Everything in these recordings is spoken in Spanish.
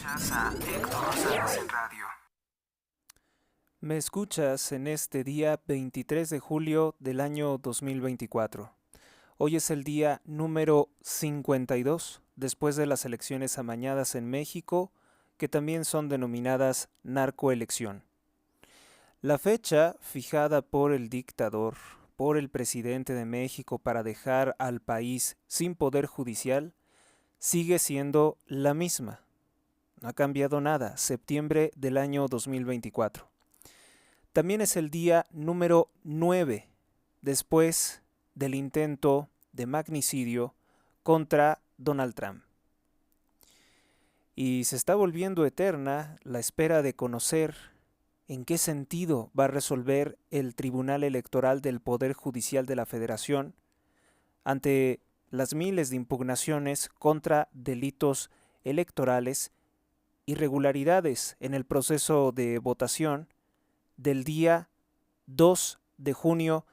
Escuchas a Héctor Rosales en radio. Me escuchas en este día 23 de julio del año 2024. Hoy es el día número 52 después de las elecciones amañadas en México, que también son denominadas narcoelección. La fecha fijada por el dictador, por el presidente de México para dejar al país sin poder judicial, sigue siendo la misma. No ha cambiado nada, septiembre del año 2024. También es el día número 9 después del intento de magnicidio contra Donald Trump. Y se está volviendo eterna la espera de conocer en qué sentido va a resolver el Tribunal Electoral del Poder Judicial de la Federación ante las miles de impugnaciones contra delitos electorales, irregularidades en el proceso de votación del día 2 de junio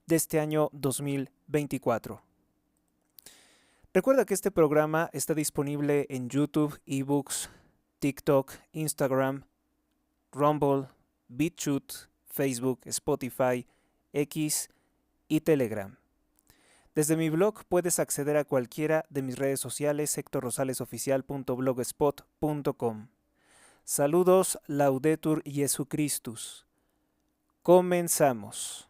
de este año 2024. Recuerda que este programa está disponible en YouTube, eBooks, TikTok, Instagram, Rumble, BitChute, Facebook, Spotify, X y Telegram. Desde mi blog puedes acceder a cualquiera de mis redes sociales, hectorrosalesoficial.blogspot.com. Saludos, Laudetur Jesu Christus. Comenzamos.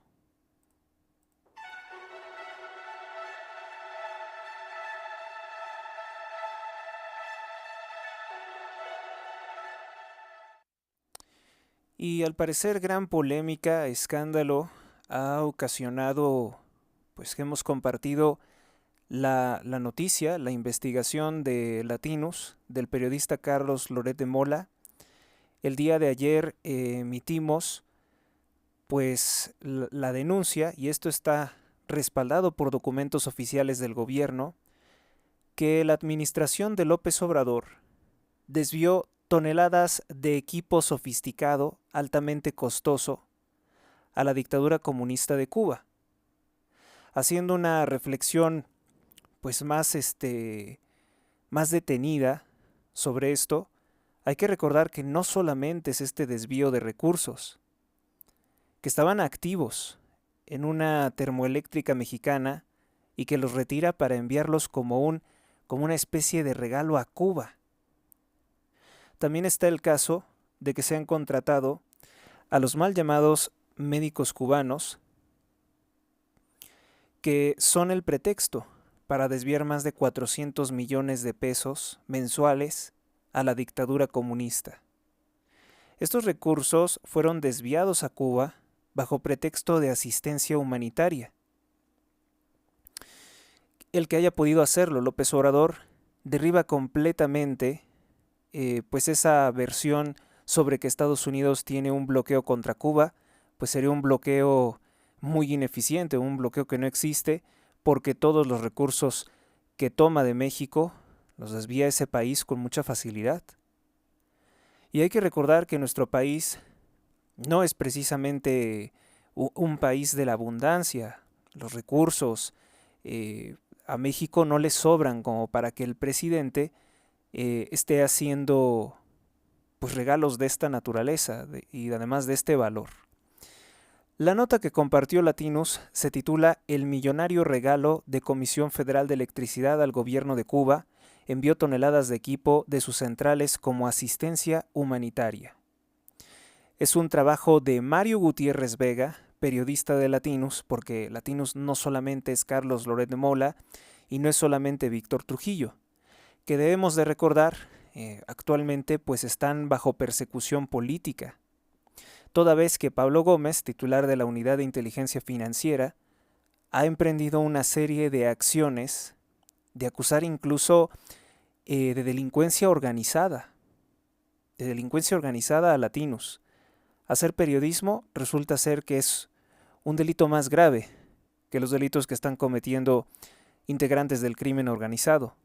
Y al parecer gran polémica, escándalo, ha ocasionado pues que hemos compartido la noticia, la investigación de Latinus, del periodista Carlos Loret de Mola. El día de ayer emitimos pues la denuncia, y esto está respaldado por documentos oficiales del gobierno, que la administración de López Obrador desvió toneladas de equipo sofisticado, altamente costoso, a la dictadura comunista de Cuba. Haciendo una reflexión pues más detenida sobre esto, hay que recordar que no solamente es este desvío de recursos, que estaban activos en una termoeléctrica mexicana y que los retira para enviarlos como una especie de regalo a Cuba. También está el caso de que se han contratado a los mal llamados médicos cubanos, que son el pretexto para desviar más de 400 millones de pesos mensuales a la dictadura comunista. Estos recursos fueron desviados a Cuba bajo pretexto de asistencia humanitaria. El que haya podido hacerlo, López Obrador, derriba completamente pues esa versión sobre que Estados Unidos tiene un bloqueo contra Cuba, pues sería un bloqueo muy ineficiente, un bloqueo que no existe, porque todos los recursos que toma de México los desvía a ese país con mucha facilidad. Y hay que recordar que nuestro país no es precisamente un país de la abundancia. Los recursos a México no le sobran como para que el presidente esté haciendo pues regalos de esta naturaleza y además de este valor. La nota que compartió Latinus se titula El millonario regalo de Comisión Federal de Electricidad al gobierno de Cuba envió toneladas de equipo de sus centrales como asistencia humanitaria. Es un trabajo de Mario Gutiérrez Vega, periodista de Latinus, porque Latinus no solamente es Carlos Loret de Mola y no es solamente Víctor Trujillo, que debemos de recordar actualmente pues están bajo persecución política, toda vez que Pablo Gómez, titular de la Unidad de Inteligencia Financiera, ha emprendido una serie de acciones de acusar incluso de delincuencia organizada a Latinus. Hacer periodismo resulta ser que es un delito más grave que los delitos que están cometiendo integrantes del crimen organizado.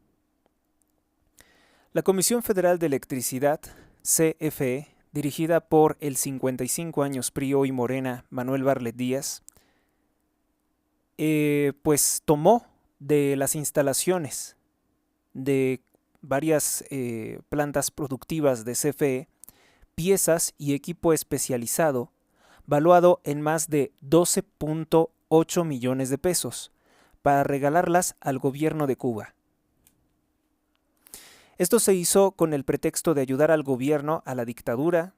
La Comisión Federal de Electricidad, CFE, dirigida por el 55 años PRI hoy Morena Manuel Barlet Díaz, pues tomó de las instalaciones de varias plantas productivas de CFE, piezas y equipo especializado valuado en más de 12.8 millones de pesos para regalarlas al gobierno de Cuba. Esto se hizo con el pretexto de ayudar al gobierno a la dictadura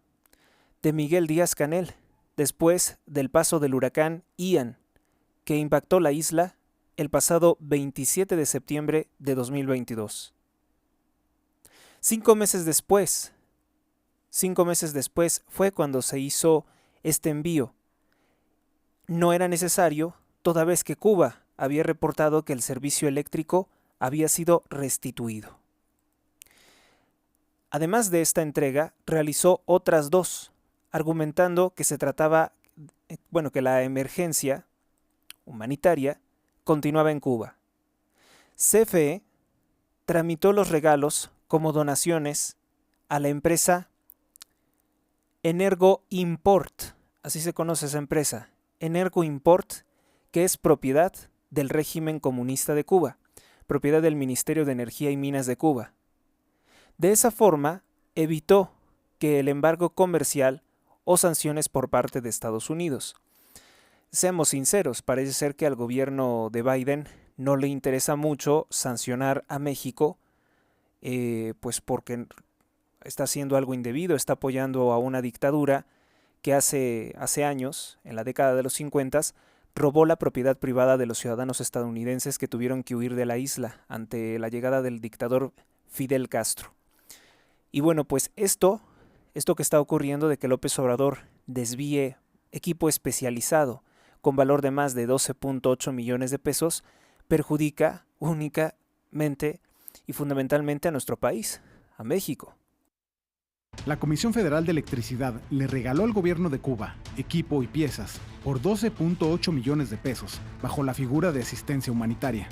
de Miguel Díaz-Canel después del paso del huracán Ian, que impactó la isla el pasado 27 de septiembre de 2022. 5 meses después fue cuando se hizo este envío. No era necesario, toda vez que Cuba había reportado que el servicio eléctrico había sido restituido. Además de esta entrega, realizó otras 2, argumentando que se trataba, que la emergencia humanitaria continuaba en Cuba. CFE tramitó los regalos como donaciones a la empresa Energoimport, así se conoce esa empresa, Energoimport, que es propiedad del régimen comunista de Cuba, propiedad del Ministerio de Energía y Minas de Cuba. De esa forma, evitó que el embargo comercial o sanciones por parte de Estados Unidos. Seamos sinceros, parece ser que al gobierno de Biden no le interesa mucho sancionar a México, pues porque está haciendo algo indebido, está apoyando a una dictadura que hace años, en la década de los 50, robó la propiedad privada de los ciudadanos estadounidenses que tuvieron que huir de la isla ante la llegada del dictador Fidel Castro. Y bueno, pues esto que está ocurriendo de que López Obrador desvíe equipo especializado con valor de más de 12.8 millones de pesos, perjudica únicamente y fundamentalmente a nuestro país, a México. La Comisión Federal de Electricidad le regaló al gobierno de Cuba equipo y piezas por 12.8 millones de pesos bajo la figura de asistencia humanitaria.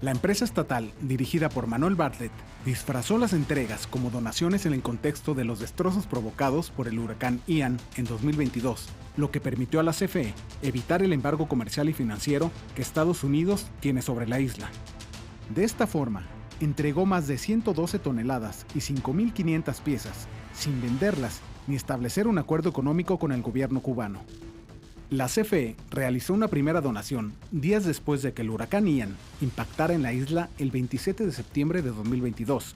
La empresa estatal, dirigida por Manuel Bartlett, disfrazó las entregas como donaciones en el contexto de los destrozos provocados por el huracán Ian en 2022, lo que permitió a la CFE evitar el embargo comercial y financiero que Estados Unidos tiene sobre la isla. De esta forma, entregó más de 112 toneladas y 5.500 piezas, sin venderlas ni establecer un acuerdo económico con el gobierno cubano. La CFE realizó una primera donación días después de que el huracán Ian impactara en la isla el 27 de septiembre de 2022.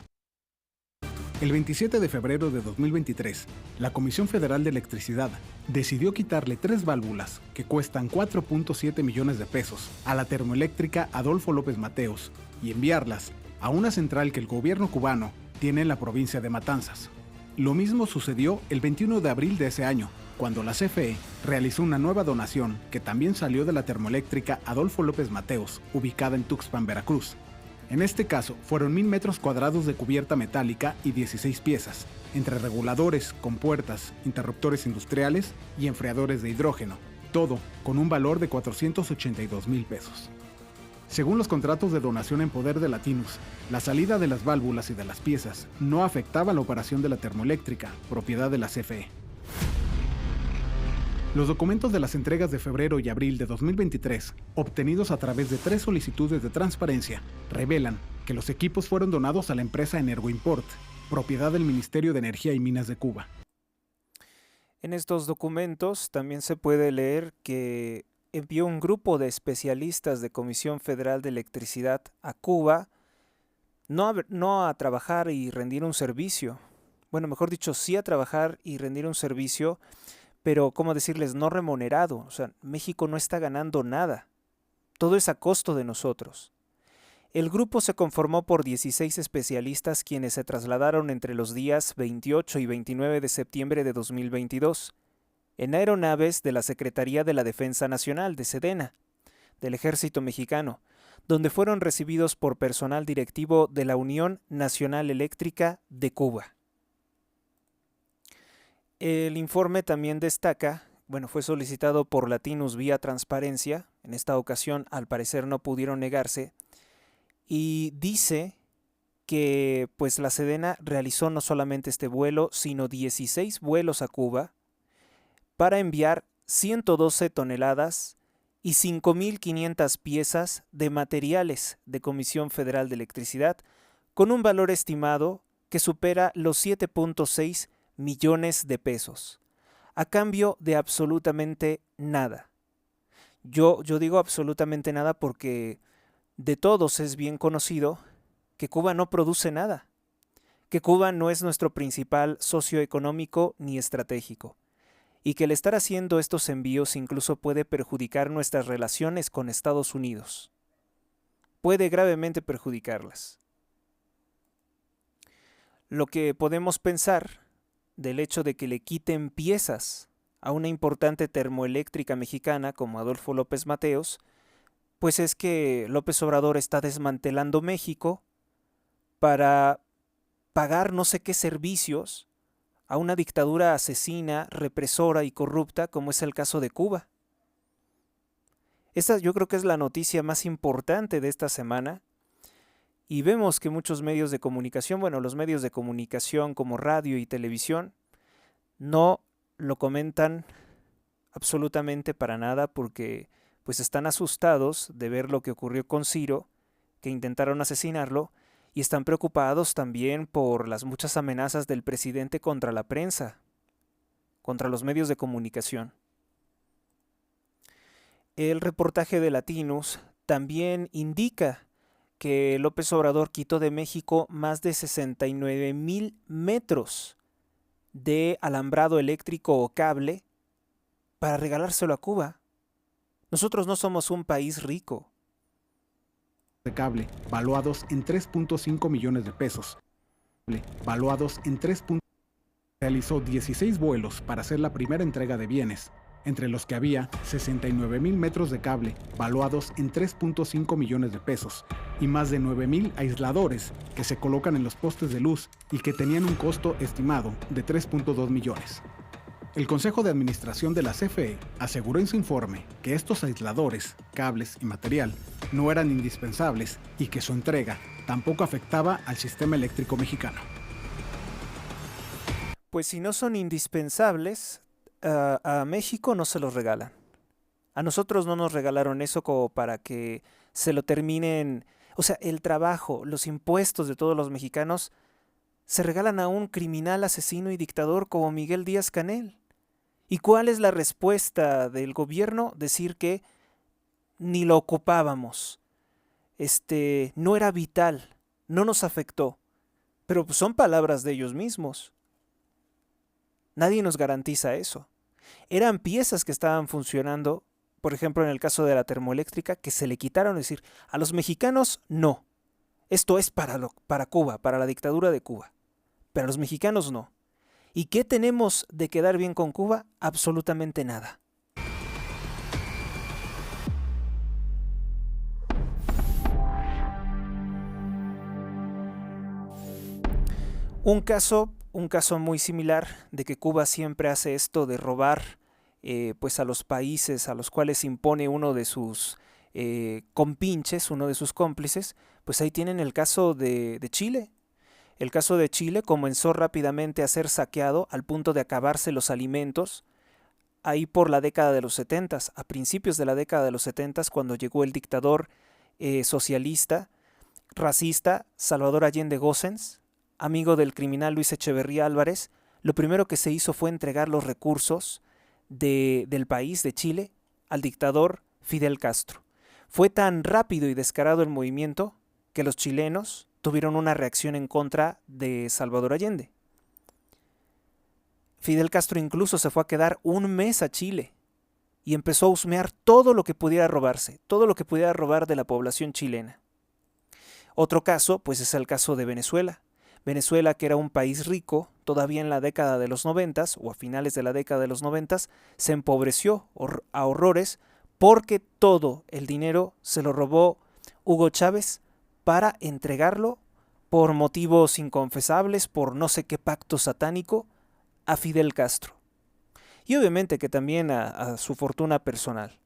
El 27 de febrero de 2023, la Comisión Federal de Electricidad decidió quitarle 3 válvulas que cuestan 4.7 millones de pesos a la termoeléctrica Adolfo López Mateos y enviarlas a una central que el gobierno cubano tiene en la provincia de Matanzas. Lo mismo sucedió el 21 de abril de ese año, cuando la CFE realizó una nueva donación que también salió de la termoeléctrica Adolfo López Mateos, ubicada en Tuxpan, Veracruz. En este caso, fueron 1.000 metros cuadrados de cubierta metálica y 16 piezas, entre reguladores, compuertas, interruptores industriales y enfriadores de hidrógeno, todo con un valor de 482,000 pesos. Según los contratos de donación en poder de Latinus, la salida de las válvulas y de las piezas no afectaba la operación de la termoeléctrica, propiedad de la CFE. Los documentos de las entregas de febrero y abril de 2023, obtenidos a través de 3 solicitudes de transparencia, revelan que los equipos fueron donados a la empresa Energoimport, propiedad del Ministerio de Energía y Minas de Cuba. En estos documentos también se puede leer que envió un grupo de especialistas de Comisión Federal de Electricidad a Cuba, no a trabajar y rendir un servicio. Bueno, mejor dicho, sí a trabajar y rendir un servicio, pero, ¿cómo decirles?, no remunerado. O sea, México no está ganando nada. Todo es a costo de nosotros. El grupo se conformó por 16 especialistas quienes se trasladaron entre los días 28 y 29 de septiembre de 2022 en aeronaves de la Secretaría de la Defensa Nacional, de Sedena, del Ejército Mexicano, donde fueron recibidos por personal directivo de la Unión Nacional Eléctrica de Cuba. El informe también destaca, fue solicitado por Latinus vía transparencia, en esta ocasión al parecer no pudieron negarse, y dice que pues la Sedena realizó no solamente este vuelo, sino 16 vuelos a Cuba para enviar 112 toneladas y 5.500 piezas de materiales de Comisión Federal de Electricidad con un valor estimado que supera los 7.6 millones de pesos, a cambio de absolutamente nada. Yo digo absolutamente nada porque de todos es bien conocido que Cuba no produce nada, que Cuba no es nuestro principal socio económico ni estratégico, y que el estar haciendo estos envíos incluso puede perjudicar nuestras relaciones con Estados Unidos. Puede gravemente perjudicarlas. Lo que podemos pensar del hecho de que le quiten piezas a una importante termoeléctrica mexicana como Adolfo López Mateos, pues es que López Obrador está desmantelando México para pagar no sé qué servicios a una dictadura asesina, represora y corrupta como es el caso de Cuba. Esta yo creo que es la noticia más importante de esta semana, y vemos que muchos medios de comunicación, bueno, los medios de comunicación como radio y televisión, no lo comentan absolutamente para nada porque pues están asustados de ver lo que ocurrió con Ciro, que intentaron asesinarlo, y están preocupados también por las muchas amenazas del presidente contra la prensa, contra los medios de comunicación. El reportaje de Latinos también indica que López Obrador quitó de México más de 69,000 metros de alambrado eléctrico o cable para regalárselo a Cuba. Nosotros no somos un país rico. De cable, valuados en 3.5 millones de pesos. Valuados en 3. Realizó 16 vuelos para hacer la primera entrega de bienes, entre los que había 69,000 metros de cable, valuados en 3.5 millones de pesos, y más de 9,000 aisladores que se colocan en los postes de luz y que tenían un costo estimado de 3.2 millones. El Consejo de Administración de la CFE aseguró en su informe que estos aisladores, cables y material no eran indispensables y que su entrega tampoco afectaba al sistema eléctrico mexicano. Pues si no son indispensables, a México no se los regalan. A nosotros no nos regalaron eso como para que se lo terminen. O sea, el trabajo, los impuestos de todos los mexicanos se regalan a un criminal, asesino y dictador como Miguel Díaz-Canel. ¿Y cuál es la respuesta del gobierno? Decir que ni lo ocupábamos. No era vital, no nos afectó. Pero pues son palabras de ellos mismos. Nadie nos garantiza eso. Eran piezas que estaban funcionando, por ejemplo en el caso de la termoeléctrica, que se le quitaron, es decir, a los mexicanos no. Esto es para Cuba, para la dictadura de Cuba. Pero a los mexicanos no. ¿Y qué tenemos de quedar bien con Cuba? Absolutamente nada. Un caso muy similar de que Cuba siempre hace esto de robar pues a los países a los cuales impone uno de sus compinches, uno de sus cómplices, pues ahí tienen el caso de Chile. El caso de Chile comenzó rápidamente a ser saqueado al punto de acabarse los alimentos ahí por la década de los 70, a principios de la década de los 70, cuando llegó el dictador socialista, racista, Salvador Allende Gossens, amigo del criminal Luis Echeverría Álvarez. Lo primero que se hizo fue entregar los recursos del país, de Chile, al dictador Fidel Castro. Fue tan rápido y descarado el movimiento que los chilenos tuvieron una reacción en contra de Salvador Allende. Fidel Castro incluso se fue a quedar un mes a Chile y empezó a husmear todo lo que pudiera robarse, todo lo que pudiera robar de la población chilena. Otro caso, pues es el caso de Venezuela. Venezuela, que era un país rico, todavía en la década de los 90 o a finales de la década de los 90, se empobreció a horrores porque todo el dinero se lo robó Hugo Chávez para entregarlo por motivos inconfesables, por no sé qué pacto satánico, a Fidel Castro. Y obviamente que también a su fortuna personal.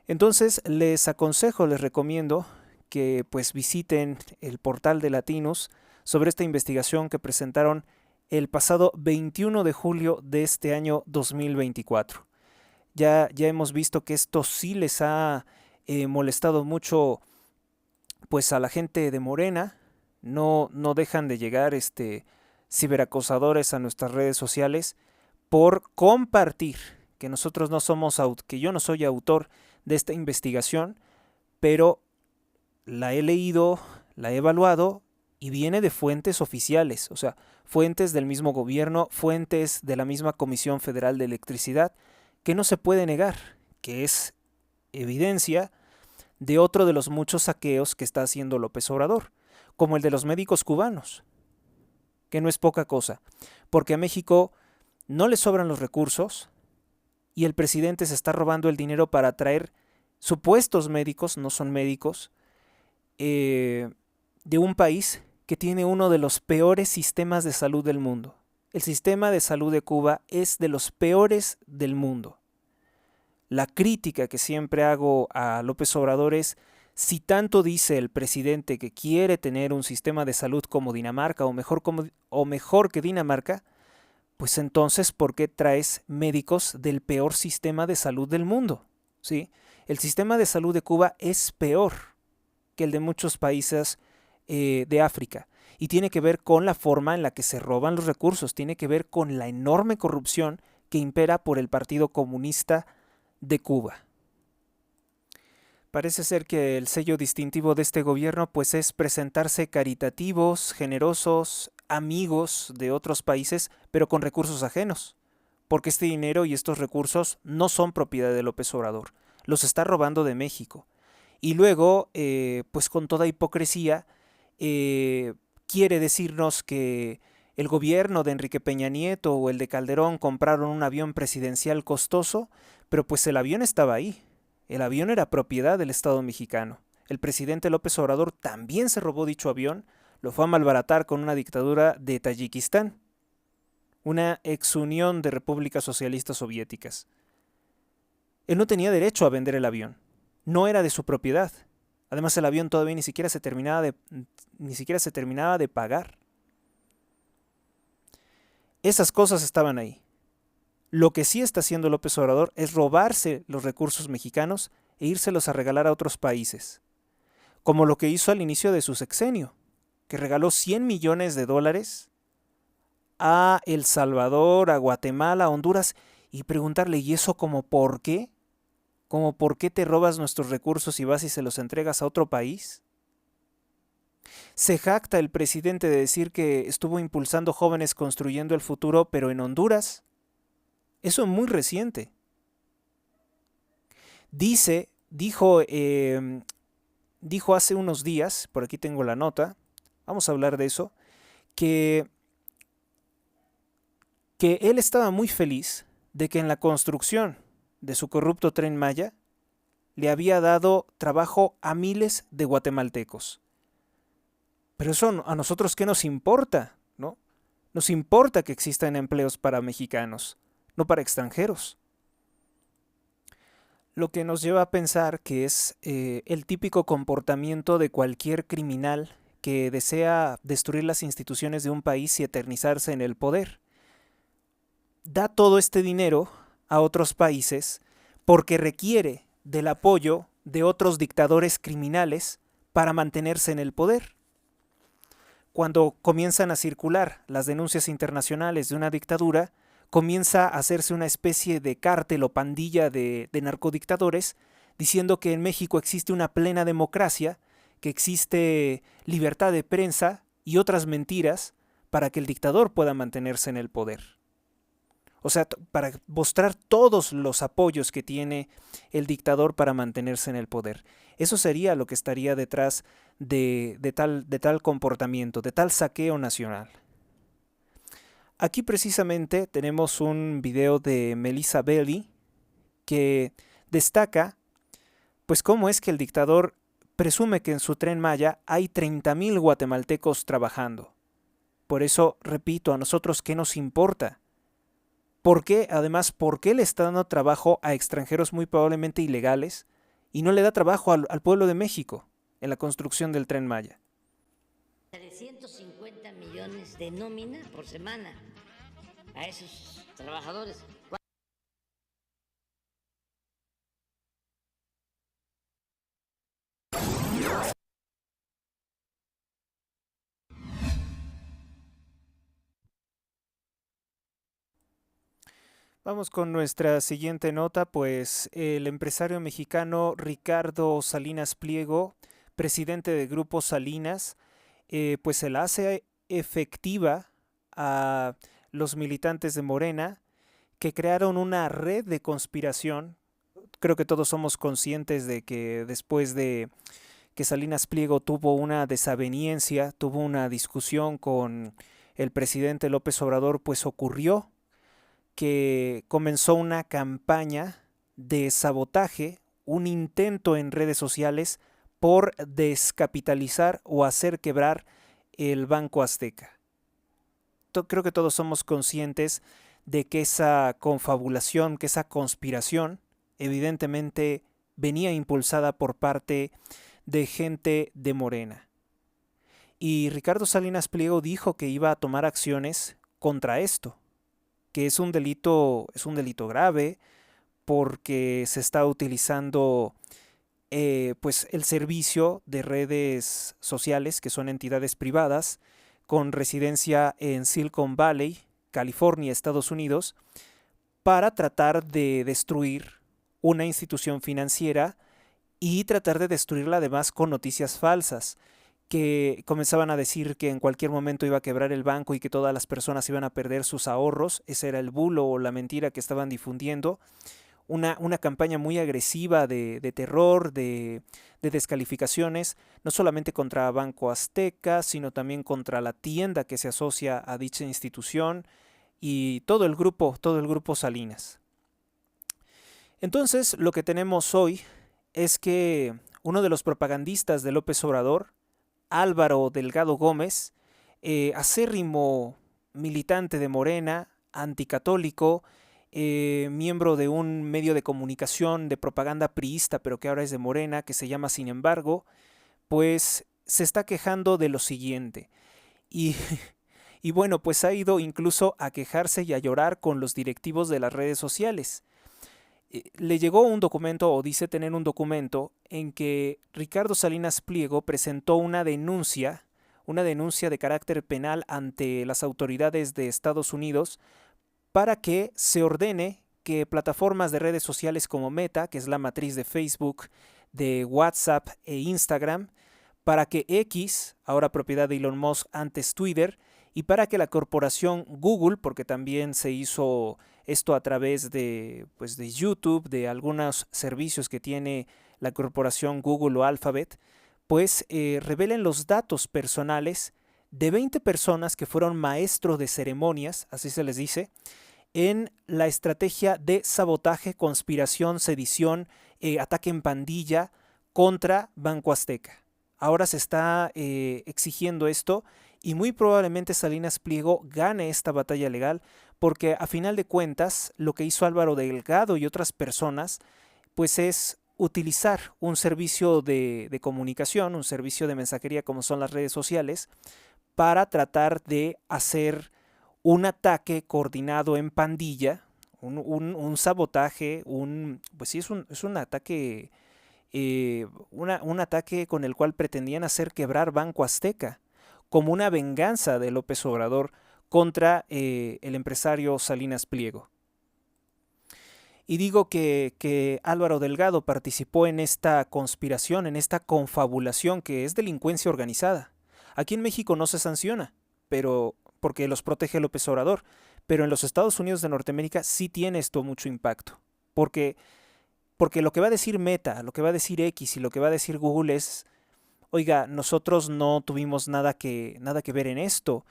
Entonces les aconsejo, les recomiendo que pues visiten el portal de Latinos sobre esta investigación que presentaron el pasado 21 de julio de este año 2024. Ya hemos visto que esto sí les ha molestado mucho pues a la gente de Morena, No dejan de llegar ciberacosadores a nuestras redes sociales por compartir que nosotros no somos, que yo no soy autor de esta investigación, pero la he leído, la he evaluado y viene de fuentes oficiales, o sea, fuentes del mismo gobierno, fuentes de la misma Comisión Federal de Electricidad, que no se puede negar, que es evidencia de otro de los muchos saqueos que está haciendo López Obrador, como el de los médicos cubanos, que no es poca cosa, porque a México no le sobran los recursos y el presidente se está robando el dinero para traer supuestos médicos, no son médicos, de un país que tiene uno de los peores sistemas de salud del mundo. El sistema de salud de Cuba es de los peores del mundo. La crítica que siempre hago a López Obrador es, si tanto dice el presidente que quiere tener un sistema de salud como Dinamarca o mejor que Dinamarca, pues entonces, ¿por qué traes médicos del peor sistema de salud del mundo? ¿Sí? El sistema de salud de Cuba es peor que el de muchos países de África y tiene que ver con la forma en la que se roban los recursos, tiene que ver con la enorme corrupción que impera por el Partido Comunista de Cuba. Parece ser que el sello distintivo de este gobierno pues es presentarse caritativos, generosos, amigos de otros países, pero con recursos ajenos, porque este dinero y estos recursos no son propiedad de López Obrador, los está robando de México. Y luego, pues con toda hipocresía, quiere decirnos que el gobierno de Enrique Peña Nieto o el de Calderón compraron un avión presidencial costoso, pero pues el avión estaba ahí. El avión era propiedad del Estado mexicano. El presidente López Obrador también se robó dicho avión, lo fue a malbaratar con una dictadura de Tayikistán, una exunión de repúblicas socialistas soviéticas. Él no tenía derecho a vender el avión, no era de su propiedad. Además, el avión todavía ni siquiera se terminaba de pagar. Esas cosas estaban ahí. Lo que sí está haciendo López Obrador es robarse los recursos mexicanos e írselos a regalar a otros países, como lo que hizo al inicio de su sexenio, que regaló 100 millones de dólares a El Salvador, a Guatemala, a Honduras, y preguntarle, ¿y eso como por qué? ¿Cómo por qué te robas nuestros recursos y vas y se los entregas a otro país? Se jacta el presidente de decir que estuvo impulsando jóvenes construyendo el futuro, pero en Honduras. Eso es muy reciente. Dijo hace unos días, por aquí tengo la nota, vamos a hablar de eso, que él estaba muy feliz de que en la construcción de su corrupto Tren Maya le había dado trabajo a miles de guatemaltecos. Pero eso a nosotros, ¿qué nos importa? ¿No? Nos importa que existan empleos para mexicanos, no para extranjeros. Lo que nos lleva a pensar que es el típico comportamiento de cualquier criminal que desea destruir las instituciones de un país y eternizarse en el poder. Da todo este dinero a otros países porque requiere del apoyo de otros dictadores criminales para mantenerse en el poder. Cuando comienzan a circular las denuncias internacionales de una dictadura, comienza a hacerse una especie de cártel o pandilla de narcodictadores diciendo que en México existe una plena democracia, que existe libertad de prensa y otras mentiras para que el dictador pueda mantenerse en el poder. O sea, para mostrar todos los apoyos que tiene el dictador para mantenerse en el poder. Eso sería lo que estaría detrás de tal comportamiento, de tal saqueo nacional. Aquí precisamente tenemos un video de Melissa Belli que destaca pues cómo es que el dictador presume que en su Tren Maya hay 30,000 guatemaltecos trabajando. Por eso, repito, a nosotros ¿qué nos importa? ¿Por qué? Además, ¿por qué le está dando trabajo a extranjeros muy probablemente ilegales y no le da trabajo al pueblo de México en la construcción del Tren Maya? 350 millones de nómina por semana a esos trabajadores. Vamos con nuestra siguiente nota, pues el empresario mexicano Ricardo Salinas Pliego, presidente de Grupo Salinas, pues se la hace efectiva a los militantes de Morena que crearon una red de conspiración. Creo que todos somos conscientes de que después de que Salinas Pliego tuvo una desaveniencia, tuvo una discusión con el presidente López Obrador, pues ocurrió que comenzó una campaña de sabotaje, un intento en redes sociales por descapitalizar o hacer quebrar el Banco Azteca. Creo que todos somos conscientes de que esa confabulación, que esa conspiración, evidentemente venía impulsada por parte de gente de Morena. Y Ricardo Salinas Pliego dijo que iba a tomar acciones contra esto, que es un delito grave porque se está utilizando pues el servicio de redes sociales, que son entidades privadas con residencia en Silicon Valley, California, Estados Unidos, para tratar de destruir una institución financiera y tratar de destruirla además con noticias falsas, que comenzaban a decir que en cualquier momento iba a quebrar el banco y que todas las personas iban a perder sus ahorros. Ese era el bulo o la mentira que estaban difundiendo. Una campaña muy agresiva de terror, de descalificaciones, no solamente contra Banco Azteca, sino también contra la tienda que se asocia a dicha institución y todo el grupo Salinas. Entonces, lo que tenemos hoy es que uno de los propagandistas de López Obrador, Álvaro Delgado Gómez, acérrimo militante de Morena, anticatólico, miembro de un medio de comunicación de propaganda priista, pero que ahora es de Morena, que se llama Sin embargo, pues se está quejando de lo siguiente. Y bueno, pues ha ido incluso a quejarse y a llorar con los directivos de las redes sociales. Le llegó un documento, o dice tener un documento, en que Ricardo Salinas Pliego presentó una denuncia de carácter penal ante las autoridades de Estados Unidos para que se ordene que plataformas de redes sociales como Meta, que es la matriz de Facebook, de WhatsApp e Instagram, para que X, ahora propiedad de Elon Musk, antes Twitter, y para que la corporación Google, porque también se hizo esto a través de YouTube, de algunos servicios que tiene la corporación Google o Alphabet, pues revelen los datos personales de 20 personas que fueron maestros de ceremonias, así se les dice, en la estrategia de sabotaje, conspiración, sedición, ataque en pandilla contra Banco Azteca. Ahora se está exigiendo esto y muy probablemente Salinas Pliego gane esta batalla legal porque a final de cuentas lo que hizo Álvaro Delgado y otras personas pues es utilizar un servicio de comunicación, un servicio de mensajería como son las redes sociales para tratar de hacer un ataque coordinado en pandilla, un sabotaje, pues sí, es un ataque, un ataque con el cual pretendían hacer quebrar Banco Azteca, como una venganza de López Obrador contra el empresario Salinas Pliego. Y digo que Álvaro Delgado participó en esta conspiración, en esta confabulación que es delincuencia organizada. Aquí en México no se sanciona, pero porque los protege López Obrador, pero en los Estados Unidos de Norteamérica sí tiene esto mucho impacto, porque lo que va a decir Meta, lo que va a decir X y lo que va a decir Google es, oiga, nosotros no tuvimos nada que ver en esto,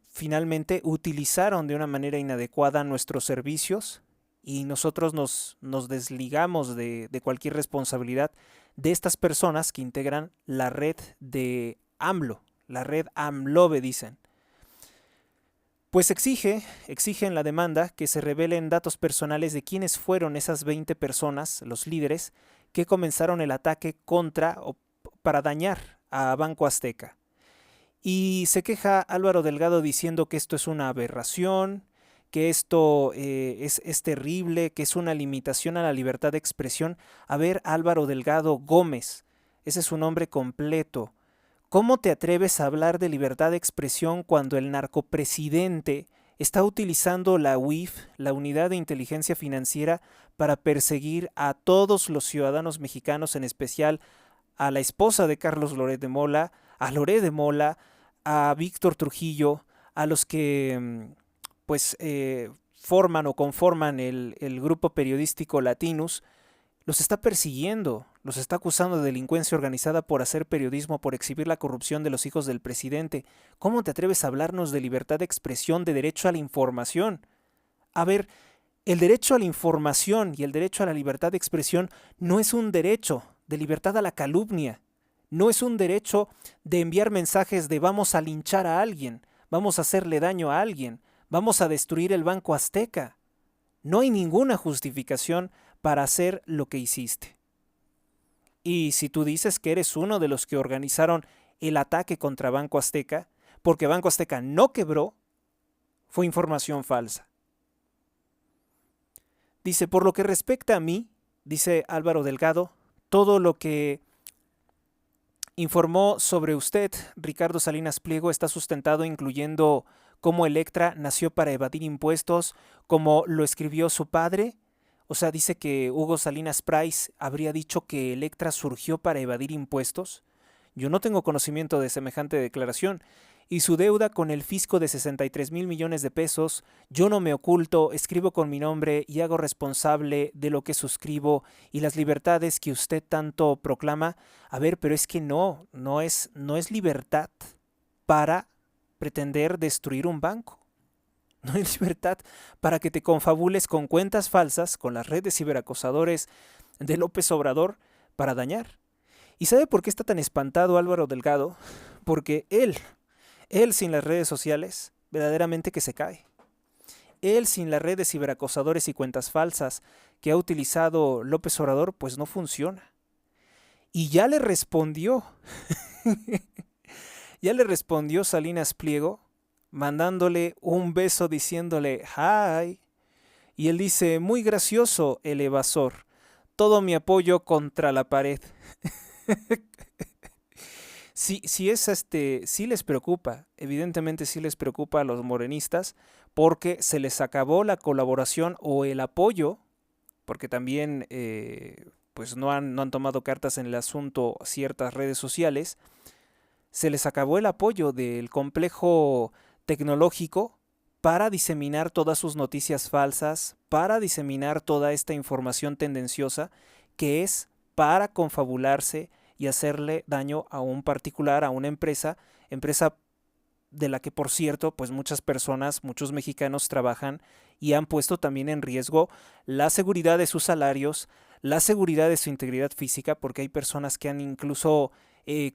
finalmente utilizaron de una manera inadecuada nuestros servicios y nosotros nos desligamos de cualquier responsabilidad de estas personas que integran la red de AMLO, la red AMLOVE dicen. Pues exige en la demanda que se revelen datos personales de quiénes fueron esas 20 personas, los líderes, que comenzaron el ataque contra o para dañar a Banco Azteca. Y se queja Álvaro Delgado diciendo que esto es una aberración, que esto es terrible, que es una limitación a la libertad de expresión. A ver, Álvaro Delgado Gómez, ese es su nombre completo. ¿Cómo te atreves a hablar de libertad de expresión cuando el narcopresidente está utilizando la UIF, la Unidad de Inteligencia Financiera, para perseguir a todos los ciudadanos mexicanos, en especial a la esposa de Carlos Loret de Mola, a Loret de Mola, a Víctor Trujillo, a los que forman o conforman el grupo periodístico Latinus. Los está persiguiendo, los está acusando de delincuencia organizada por hacer periodismo, por exhibir la corrupción de los hijos del presidente. ¿Cómo te atreves a hablarnos de libertad de expresión, de derecho a la información? A ver, el derecho a la información y el derecho a la libertad de expresión no es un derecho de libertad a la calumnia, no es un derecho de enviar mensajes de vamos a linchar a alguien, vamos a hacerle daño a alguien, vamos a destruir el Banco Azteca. No hay ninguna justificación para hacer lo que hiciste. Y si tú dices que eres uno de los que organizaron el ataque contra Banco Azteca, porque Banco Azteca no quebró, fue información falsa. Dice, por lo que respecta a mí, dice Álvaro Delgado, todo lo que informó sobre usted, Ricardo Salinas Pliego, está sustentado incluyendo cómo Electra nació para evadir impuestos, como lo escribió su padre. O sea, dice que Hugo Salinas Price habría dicho que Electra surgió para evadir impuestos. Yo no tengo conocimiento de semejante declaración. Y su deuda con el fisco de 63,000 millones de pesos, yo no me oculto, escribo con mi nombre y hago responsable de lo que suscribo y las libertades que usted tanto proclama. A ver, pero es que no es libertad para pretender destruir un banco. No hay libertad para que te confabules con cuentas falsas, con las redes ciberacosadores de López Obrador para dañar. ¿Y sabe por qué está tan espantado Álvaro Delgado? Porque él sin las redes sociales, verdaderamente que se cae. Él sin las redes ciberacosadores y cuentas falsas que ha utilizado López Obrador, pues no funciona. Y ya le respondió, Salinas Pliego, mandándole un beso diciéndole hi. Y él dice, muy gracioso el evasor, todo mi apoyo contra la pared. Sí les preocupa, evidentemente sí les preocupa a los morenistas, porque se les acabó la colaboración o el apoyo, porque también pues no han tomado cartas en el asunto ciertas redes sociales. Se les acabó el apoyo del complejo tecnológico para diseminar todas sus noticias falsas, para diseminar toda esta información tendenciosa que es para confabularse y hacerle daño a un particular, a una empresa de la que, por cierto, pues muchas personas, muchos mexicanos trabajan y han puesto también en riesgo la seguridad de sus salarios, la seguridad de su integridad física, porque hay personas que han incluso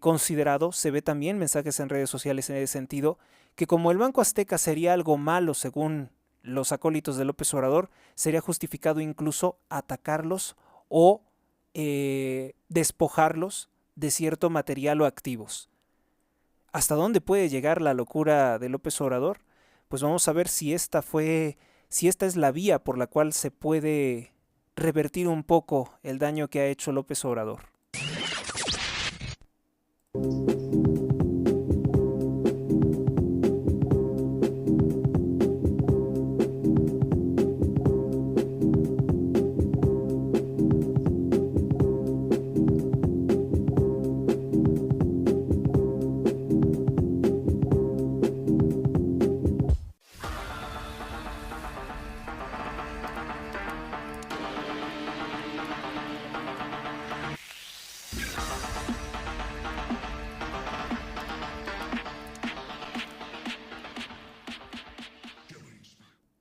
considerado, se ve también mensajes en redes sociales en ese sentido, que como el Banco Azteca sería algo malo según los acólitos de López Obrador, sería justificado incluso atacarlos o despojarlos de cierto material o activos. ¿Hasta dónde puede llegar la locura de López Obrador? Pues vamos a ver si esta es la vía por la cual se puede revertir un poco el daño que ha hecho López Obrador.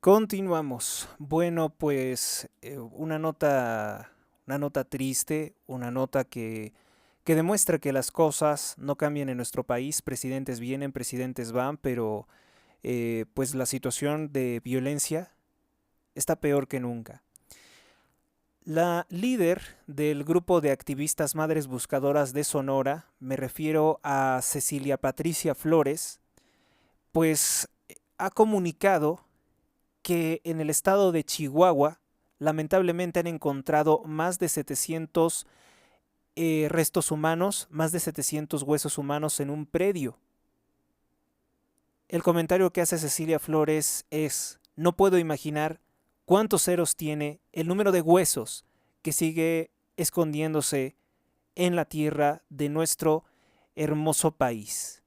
Continuamos. Bueno, pues una nota triste, una nota que demuestra que las cosas no cambian en nuestro país. Presidentes vienen, presidentes van, pero pues la situación de violencia está peor que nunca. La líder del grupo de activistas Madres Buscadoras de Sonora, me refiero a Cecilia Patricia Flores, pues ha comunicado que en el estado de Chihuahua lamentablemente han encontrado más de 700 restos humanos, más de 700 huesos humanos en un predio. El comentario que hace Cecilia Flores es: no puedo imaginar cuántos ceros tiene el número de huesos que sigue escondiéndose en la tierra de nuestro hermoso país.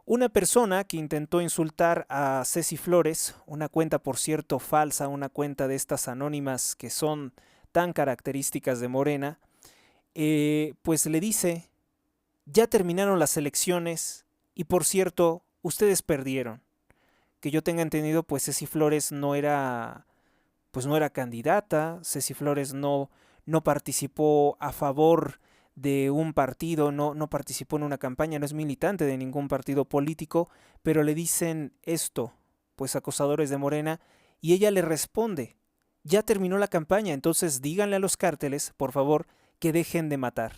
Una persona que intentó insultar a Ceci Flores, una cuenta por cierto falsa, una cuenta de estas anónimas que son tan características de Morena, pues le dice: ya terminaron las elecciones y por cierto, ustedes perdieron. Que yo tenga entendido, pues Ceci Flores no era candidata, Ceci Flores no participó a favor de un partido, no participó en una campaña, no es militante de ningún partido político, pero le dicen esto, pues acosadores de Morena, y ella le responde: ya terminó la campaña, entonces díganle a los cárteles, por favor, que dejen de matar.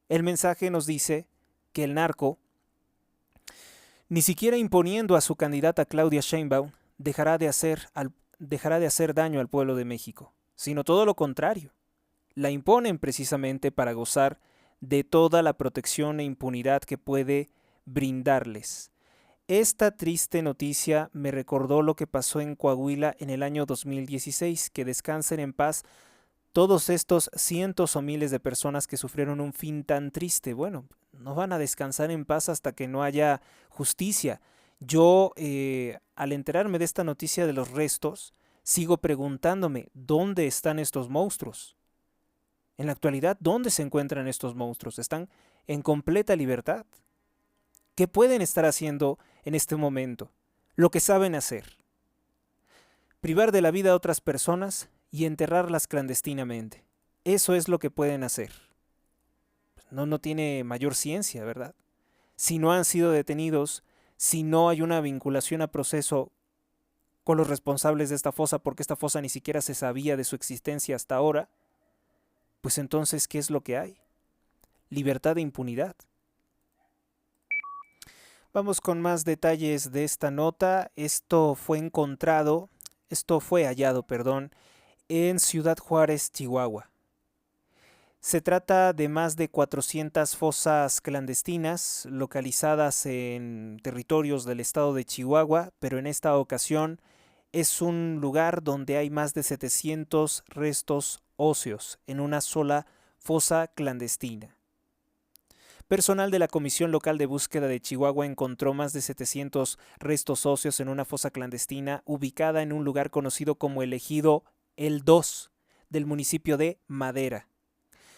El mensaje nos dice que el narco, ni siquiera imponiendo a su candidata Claudia Sheinbaum, dejará de hacer daño al pueblo de México, sino todo lo contrario. La imponen precisamente para gozar de toda la protección e impunidad que puede brindarles. Esta triste noticia me recordó lo que pasó en Coahuila en el año 2016, que descansen en paz todos estos cientos o miles de personas que sufrieron un fin tan triste. Bueno, no van a descansar en paz hasta que no haya justicia. Yo, al enterarme de esta noticia de los restos, sigo preguntándome: ¿dónde están estos monstruos? En la actualidad, ¿dónde se encuentran estos monstruos? ¿Están en completa libertad? ¿Qué pueden estar haciendo en este momento? Lo que saben hacer: privar de la vida a otras personas y enterrarlas clandestinamente. Eso es lo que pueden hacer. No tiene mayor ciencia, ¿verdad? Si no han sido detenidos, si no hay una vinculación a proceso con los responsables de esta fosa, porque esta fosa ni siquiera se sabía de su existencia hasta ahora, pues entonces, ¿qué es lo que hay? Libertad e impunidad. Vamos con más detalles de esta nota. Esto fue hallado, en Ciudad Juárez, Chihuahua. Se trata de más de 400 fosas clandestinas localizadas en territorios del estado de Chihuahua, pero en esta ocasión es un lugar donde hay más de 700 restos óseos en una sola fosa clandestina. Personal de la Comisión Local de Búsqueda de Chihuahua encontró más de 700 restos óseos en una fosa clandestina ubicada en un lugar conocido como el ejido El 2 del municipio de Madera.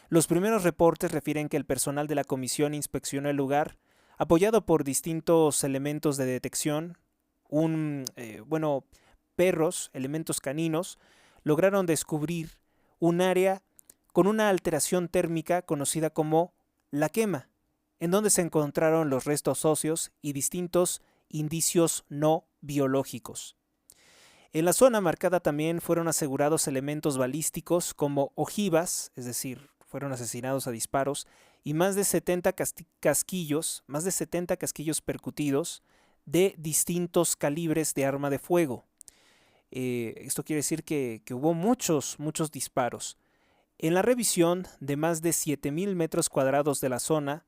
Los primeros reportes refieren que el personal de la comisión inspeccionó el lugar, apoyado por distintos elementos de detección, perros, elementos caninos, lograron descubrir un área con una alteración térmica conocida como la quema, en donde se encontraron los restos óseos y distintos indicios no biológicos. En la zona marcada también fueron asegurados elementos balísticos como ojivas, es decir, fueron asesinados a disparos, y más de 70 casquillos percutidos de distintos calibres de arma de fuego. Esto quiere decir que hubo muchos disparos. En la revisión de más de 7,000 metros cuadrados de la zona,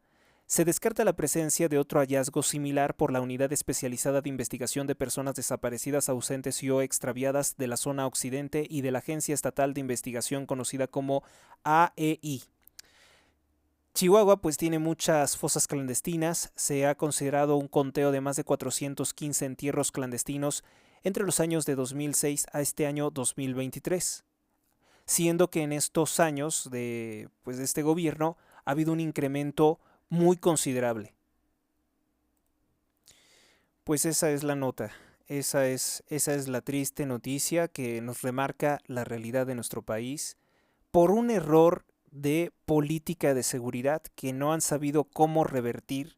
se descarta la presencia de otro hallazgo similar por la Unidad Especializada de Investigación de Personas Desaparecidas, Ausentes y o Extraviadas de la Zona Occidente y de la Agencia Estatal de Investigación conocida como AEI. Chihuahua pues tiene muchas fosas clandestinas. Se ha considerado un conteo de más de 415 entierros clandestinos entre los años de 2006 a este año 2023, siendo que en estos años de este gobierno ha habido un incremento muy considerable. Pues esa es la nota, esa es la triste noticia que nos remarca la realidad de nuestro país por un error de política de seguridad que no han sabido cómo revertir,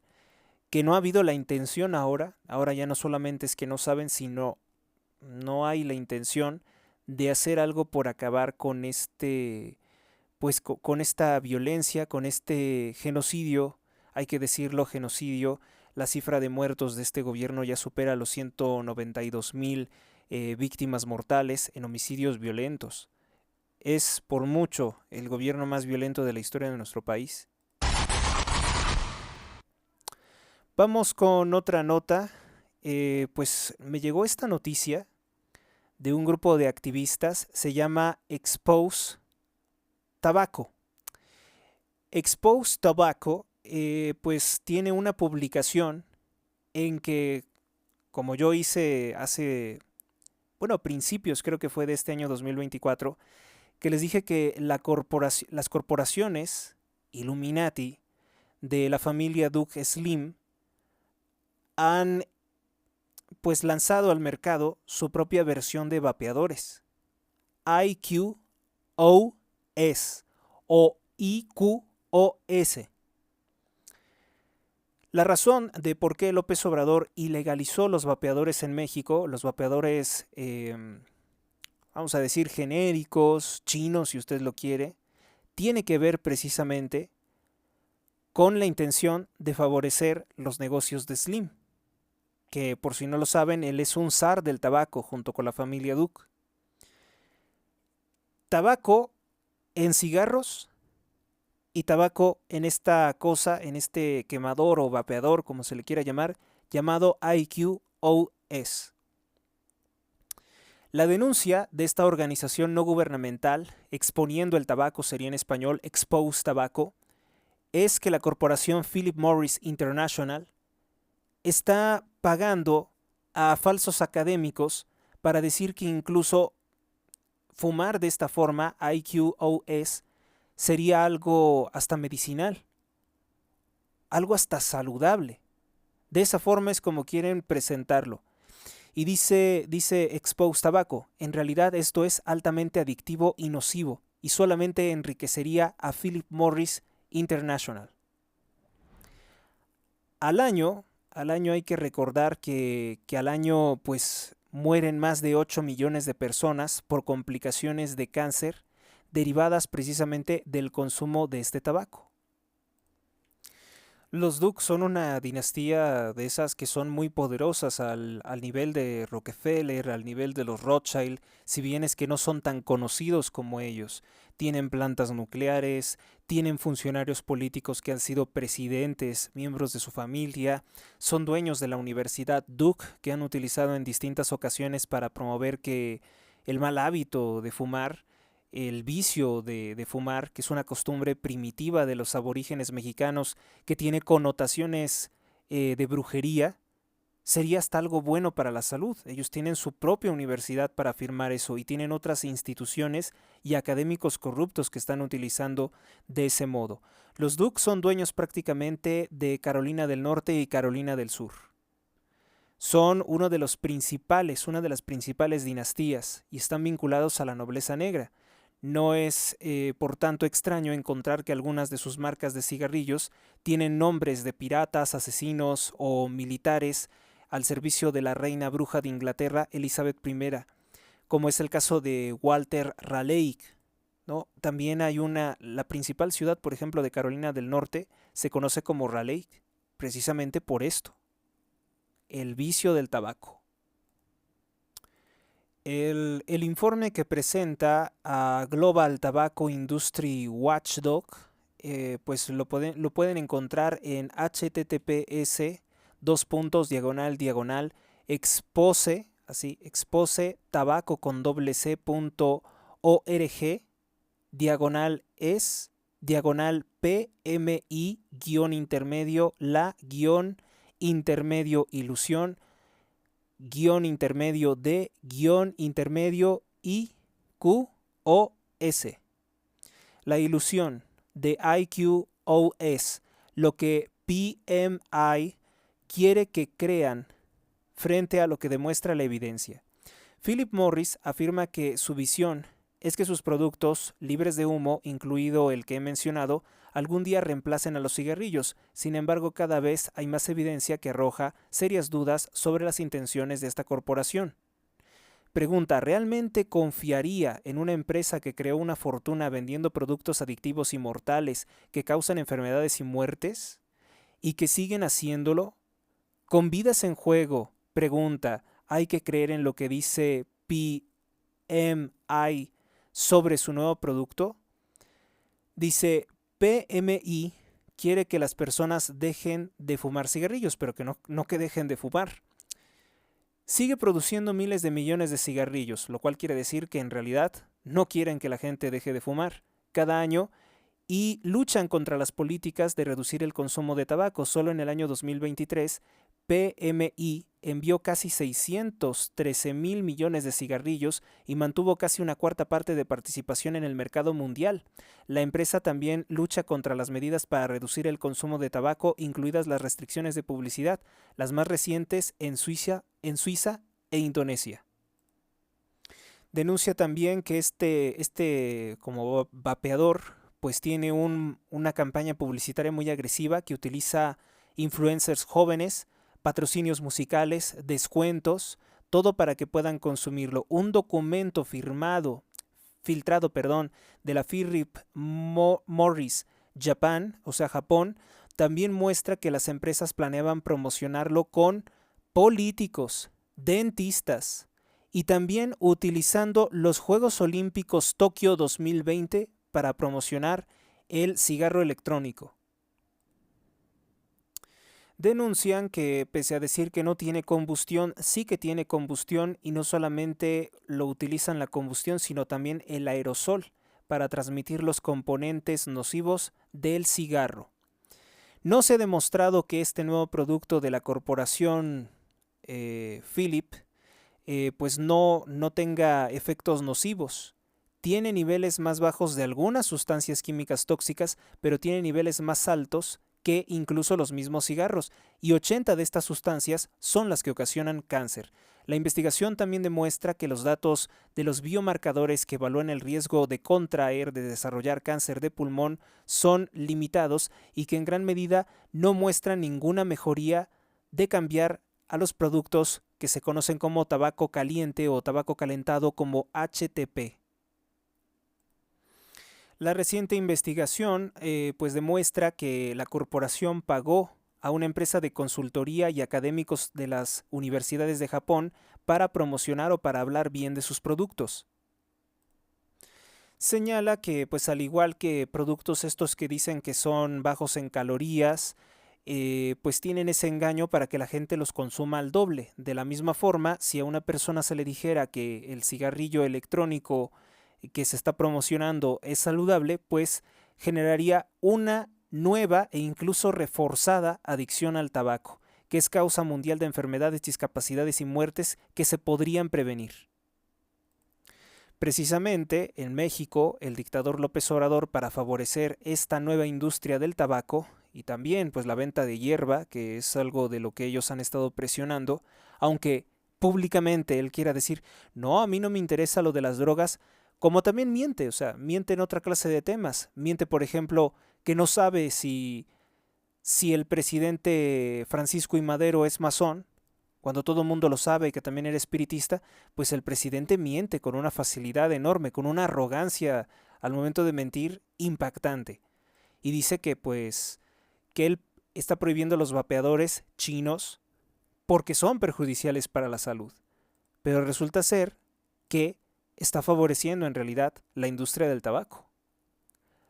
que no ha habido la intención ahora ya no solamente es que no saben, sino no hay la intención de hacer algo por acabar con con esta violencia, con este genocidio. Hay que decirlo, genocidio. La cifra de muertos de este gobierno ya supera los 192,000 víctimas mortales en homicidios violentos. Es por mucho el gobierno más violento de la historia de nuestro país. Vamos con otra nota. Pues me llegó esta noticia de un grupo de activistas, se llama Expose Tobacco. Expose Tobacco pues tiene una publicación en que, como yo hice hace, bueno, a principios, creo que fue de este año 2024, que les dije que las corporaciones Illuminati de la familia Duke Slim han pues lanzado al mercado su propia versión de vapeadores, IQOS o IQOS. La razón de por qué López Obrador ilegalizó los vapeadores en México, los vapeadores, vamos a decir, genéricos, chinos, si usted lo quiere, tiene que ver precisamente con la intención de favorecer los negocios de Slim, que por si no lo saben, él es un zar del tabaco junto con la familia Duke. Tabaco en cigarros y tabaco en esta cosa, en este quemador o vapeador, como se le quiera llamar, llamado IQOS. La denuncia de esta organización no gubernamental, exponiendo el tabaco, sería en español Expose Tobacco, es que la corporación Philip Morris International está pagando a falsos académicos para decir que incluso fumar de esta forma, IQOS, sería algo hasta medicinal, algo hasta saludable. De esa forma es como quieren presentarlo. Y dice Expose Tobacco, en realidad esto es altamente adictivo y nocivo y solamente enriquecería a Philip Morris International. Al año hay que recordar que al año pues mueren más de 8 millones de personas por complicaciones de cáncer derivadas precisamente del consumo de este tabaco. Los Duke son una dinastía de esas que son muy poderosas al nivel de Rockefeller, al nivel de los Rothschild, si bien es que no son tan conocidos como ellos. Tienen plantas nucleares, tienen funcionarios políticos que han sido presidentes, miembros de su familia, son dueños de la Universidad Duke, que han utilizado en distintas ocasiones para promover que el mal hábito de fumar, el vicio de fumar, que es una costumbre primitiva de los aborígenes mexicanos que tiene connotaciones de brujería, sería hasta algo bueno para la salud. Ellos tienen su propia universidad para afirmar eso y tienen otras instituciones y académicos corruptos que están utilizando de ese modo. Los Duke son dueños prácticamente de Carolina del Norte y Carolina del Sur. Son una de las principales dinastías y están vinculados a la nobleza negra. No es, por tanto, extraño encontrar que algunas de sus marcas de cigarrillos tienen nombres de piratas, asesinos o militares al servicio de la reina bruja de Inglaterra, Elizabeth I, como es el caso de Walter Raleigh, ¿no? También hay la principal ciudad, por ejemplo, de Carolina del Norte, se conoce como Raleigh, precisamente por esto, el vicio del tabaco. El informe que presenta a Global Tobacco Industry Watchdog, pues lo pueden encontrar en https://expose, así, expose tabaco con .org, /es, PMI, _intermedio, _intermedio ilusión, _intermedio de _intermedio IQOS. La ilusión de IQOS, lo que PMI quiere que crean frente a lo que demuestra la evidencia. Philip Morris afirma que su visión es que sus productos libres de humo, incluido el que he mencionado, algún día reemplacen a los cigarrillos. Sin embargo, cada vez hay más evidencia que arroja serias dudas sobre las intenciones de esta corporación. Pregunta, ¿realmente confiaría en una empresa que creó una fortuna vendiendo productos adictivos y mortales que causan enfermedades y muertes? ¿Y que siguen haciéndolo? ¿Con vidas en juego? Pregunta, ¿hay que creer en lo que dice PMI sobre su nuevo producto? Dice, PMI quiere que las personas dejen de fumar cigarrillos, pero que no que dejen de fumar. Sigue produciendo miles de millones de cigarrillos, lo cual quiere decir que en realidad no quieren que la gente deje de fumar cada año y luchan contra las políticas de reducir el consumo de tabaco. Solo en el año 2023, PMI envió casi 613 mil millones de cigarrillos y mantuvo casi una cuarta parte de participación en el mercado mundial. La empresa también lucha contra las medidas para reducir el consumo de tabaco, incluidas las restricciones de publicidad, las más recientes en Suiza e Indonesia. Denuncia también que este como vapeador pues tiene una campaña publicitaria muy agresiva que utiliza influencers jóvenes, patrocinios musicales, descuentos, todo para que puedan consumirlo. Un documento filtrado, de la Philip Morris Japan, o sea, Japón, también muestra que las empresas planeaban promocionarlo con políticos, dentistas y también utilizando los Juegos Olímpicos Tokio 2020 para promocionar el cigarro electrónico. Denuncian que pese a decir que no tiene combustión, sí que tiene combustión y no solamente lo utilizan la combustión, sino también el aerosol para transmitir los componentes nocivos del cigarro. No se ha demostrado que este nuevo producto de la corporación Philip pues no tenga efectos nocivos. Tiene niveles más bajos de algunas sustancias químicas tóxicas, pero tiene niveles más altos que incluso los mismos cigarros, y 80 de estas sustancias son las que ocasionan cáncer. La investigación también demuestra que los datos de los biomarcadores que evalúan el riesgo de contraer, de desarrollar cáncer de pulmón, son limitados y que en gran medida no muestran ninguna mejoría de cambiar a los productos que se conocen como tabaco caliente o tabaco calentado como HTP. La reciente investigación pues demuestra que la corporación pagó a una empresa de consultoría y académicos de las universidades de Japón para promocionar o para hablar bien de sus productos. Señala que pues al igual que productos estos que dicen que son bajos en calorías, pues tienen ese engaño para que la gente los consuma al doble. De la misma forma, si a una persona se le dijera que el cigarrillo electrónico que se está promocionando es saludable, pues generaría una nueva e incluso reforzada adicción al tabaco, que es causa mundial de enfermedades, discapacidades y muertes que se podrían prevenir. Precisamente en México, el dictador López Obrador, para favorecer esta nueva industria del tabaco y también pues la venta de hierba, que es algo de lo que ellos han estado presionando, aunque públicamente él quiera decir, no, a mí no me interesa lo de las drogas, como también miente, o sea, miente en otra clase de temas. Miente, por ejemplo, que no sabe si el presidente Francisco I. Madero es masón, cuando todo el mundo lo sabe y que también era espiritista, pues el presidente miente con una facilidad enorme, con una arrogancia al momento de mentir impactante. Y dice que pues que él está prohibiendo los vapeadores chinos porque son perjudiciales para la salud. Pero resulta ser que está favoreciendo en realidad la industria del tabaco,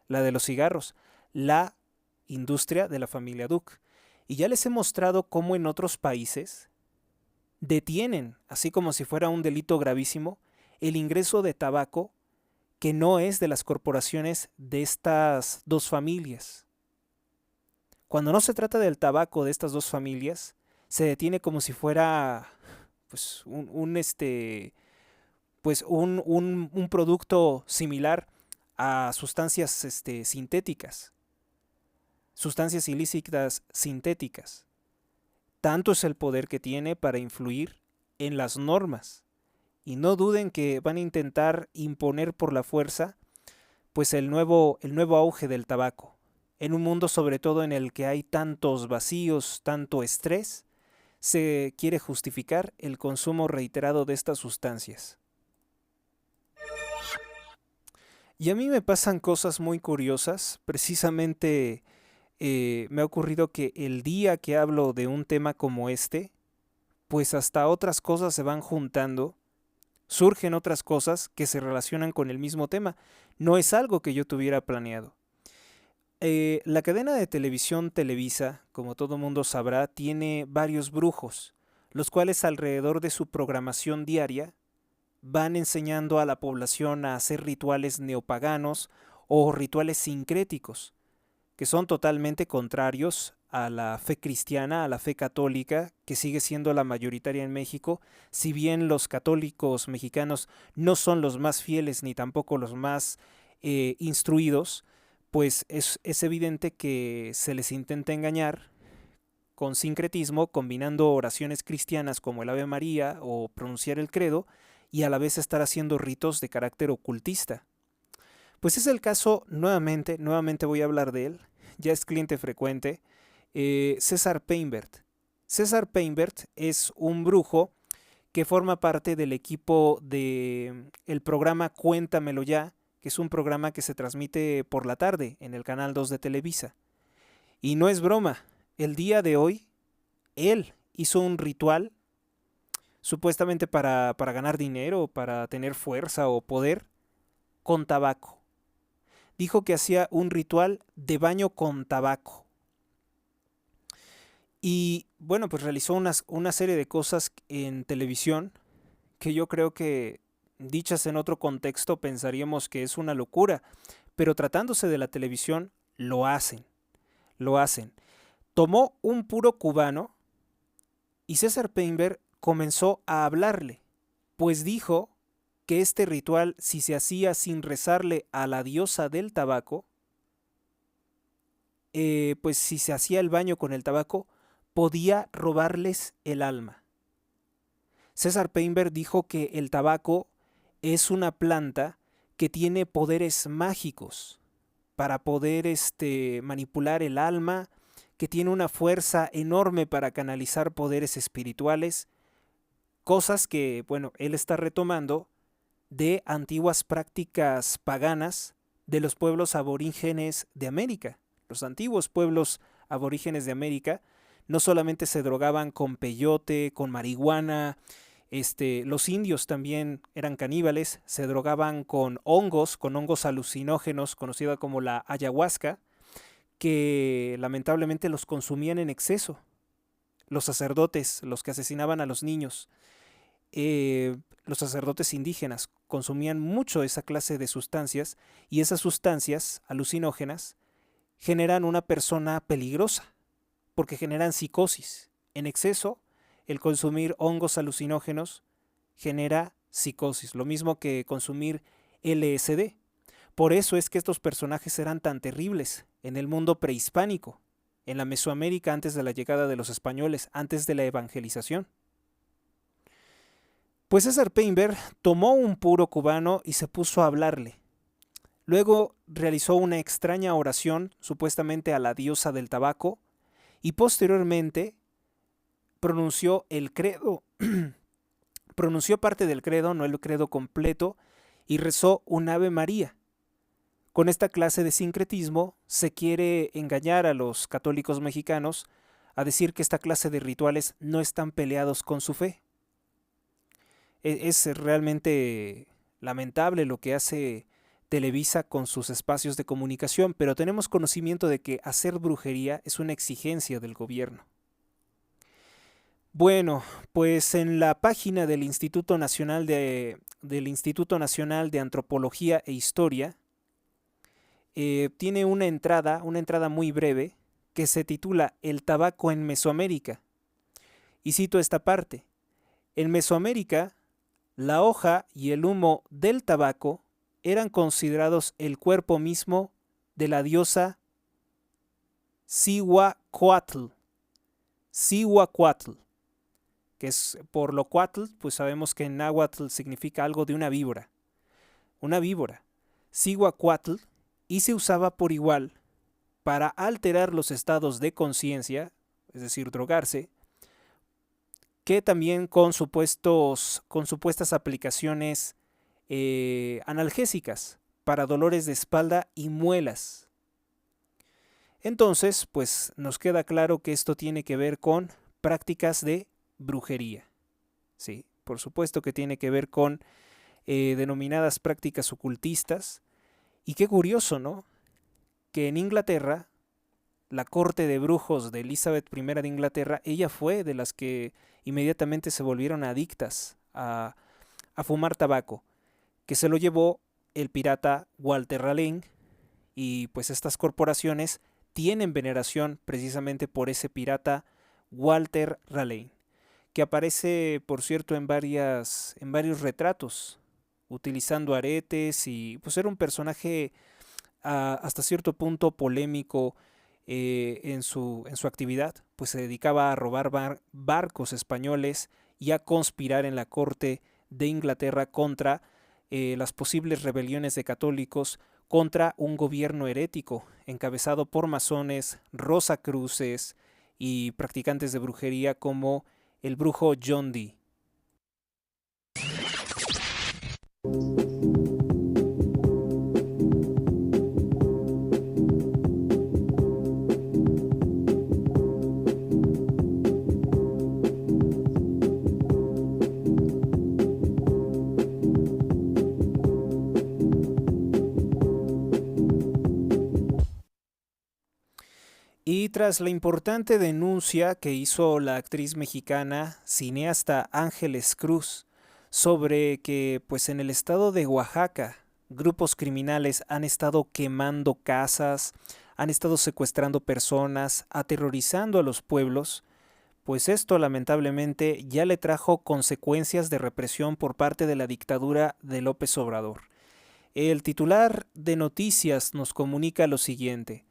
la de los cigarros, la industria de la familia Duc. Y ya les he mostrado cómo en otros países detienen, así como si fuera un delito gravísimo, el ingreso de tabaco que no es de las corporaciones de estas dos familias. Cuando no se trata del tabaco de estas dos familias, se detiene como si fuera pues un producto similar a sustancias sintéticas, sustancias ilícitas sintéticas. Tanto es el poder que tiene para influir en las normas. Y no duden que van a intentar imponer por la fuerza pues el nuevo auge del tabaco. En un mundo sobre todo en el que hay tantos vacíos, tanto estrés, se quiere justificar el consumo reiterado de estas sustancias. Y a mí me pasan cosas muy curiosas. Precisamente me ha ocurrido que el día que hablo de un tema como este, pues hasta otras cosas se van juntando, surgen otras cosas que se relacionan con el mismo tema. No es algo que yo tuviera planeado. La cadena de televisión Televisa, como todo mundo sabrá, tiene varios brujos, los cuales alrededor de su programación diaria van enseñando a la población a hacer rituales neopaganos o rituales sincréticos, que son totalmente contrarios a la fe cristiana, a la fe católica, que sigue siendo la mayoritaria en México, si bien los católicos mexicanos no son los más fieles ni tampoco los más instruidos, pues es evidente que se les intenta engañar con sincretismo, combinando oraciones cristianas como el Ave María o pronunciar el credo, y a la vez estar haciendo ritos de carácter ocultista. Pues es el caso, nuevamente voy a hablar de él, ya es cliente frecuente, César Peinbert. César Peinbert es un brujo que forma parte del equipo de el programa Cuéntamelo Ya, que es un programa que se transmite por la tarde en el Canal 2 de Televisa. Y no es broma, el día de hoy él hizo un ritual supuestamente para ganar dinero, para tener fuerza o poder, con tabaco. Dijo que hacía un ritual de baño con tabaco. Y bueno, pues realizó una serie de cosas en televisión que yo creo que, dichas en otro contexto, pensaríamos que es una locura, pero tratándose de la televisión, lo hacen. Tomó un puro cubano y César Peinbert comenzó a hablarle, pues dijo que este ritual, si se hacía sin rezarle a la diosa del tabaco, pues si se hacía el baño con el tabaco, podía robarles el alma. César Peinbert dijo que el tabaco es una planta que tiene poderes mágicos para poder manipular el alma, que tiene una fuerza enorme para canalizar poderes espirituales, cosas que, bueno, él está retomando de antiguas prácticas paganas de los pueblos aborígenes de América. Los antiguos pueblos aborígenes de América no solamente se drogaban con peyote, con marihuana, los indios también eran caníbales, se drogaban con hongos alucinógenos, conocida como la ayahuasca, que lamentablemente los consumían en exceso. Los sacerdotes, los que asesinaban a los niños, los sacerdotes indígenas consumían mucho esa clase de sustancias, y esas sustancias alucinógenas generan una persona peligrosa porque generan psicosis. En exceso, el consumir hongos alucinógenos genera psicosis, lo mismo que consumir LSD. Por eso es que estos personajes eran tan terribles en el mundo prehispánico, en la Mesoamérica antes de la llegada de los españoles, antes de la evangelización. Pues César Peinbert tomó un puro cubano y se puso a hablarle. Luego realizó una extraña oración, supuestamente a la diosa del tabaco, y posteriormente pronunció el credo, pronunció parte del credo, no el credo completo, y rezó un Ave María. Con esta clase de sincretismo se quiere engañar a los católicos mexicanos a decir que esta clase de rituales no están peleados con su fe. Es realmente lamentable lo que hace Televisa con sus espacios de comunicación, pero tenemos conocimiento de que hacer brujería es una exigencia del gobierno. Bueno, pues en la página del Instituto Nacional de Antropología e Historia, tiene una entrada muy breve, que se titula El tabaco en Mesoamérica. Y cito esta parte: en Mesoamérica, la hoja y el humo del tabaco eran considerados el cuerpo mismo de la diosa Cihuacoatl, que es por lo cuatl, pues sabemos que en náhuatl significa algo de una víbora, Cihuacoatl, y se usaba por igual para alterar los estados de conciencia, es decir, drogarse, que también con supuestas aplicaciones analgésicas para dolores de espalda y muelas. Entonces, pues nos queda claro que esto tiene que ver con prácticas de brujería. Sí, por supuesto que tiene que ver con denominadas prácticas ocultistas. Y qué curioso, ¿no? que en Inglaterra, la corte de brujos de Elizabeth I de Inglaterra, ella fue de las que inmediatamente se volvieron adictas a fumar tabaco, que se lo llevó el pirata Walter Raleigh, y pues estas corporaciones tienen veneración precisamente por ese pirata Walter Raleigh, que aparece, por cierto, en varios retratos, utilizando aretes, y pues era un personaje hasta cierto punto polémico en su actividad, pues se dedicaba a robar barcos españoles y a conspirar en la corte de Inglaterra contra las posibles rebeliones de católicos contra un gobierno herético encabezado por masones, rosacruces y practicantes de brujería como el brujo John Dee. Y tras la importante denuncia que hizo la actriz mexicana cineasta Ángeles Cruz sobre que pues en el estado de Oaxaca grupos criminales han estado quemando casas, han estado secuestrando personas, aterrorizando a los pueblos, pues esto lamentablemente ya le trajo consecuencias de represión por parte de la dictadura de López Obrador. El titular de Noticias nos comunica lo siguiente: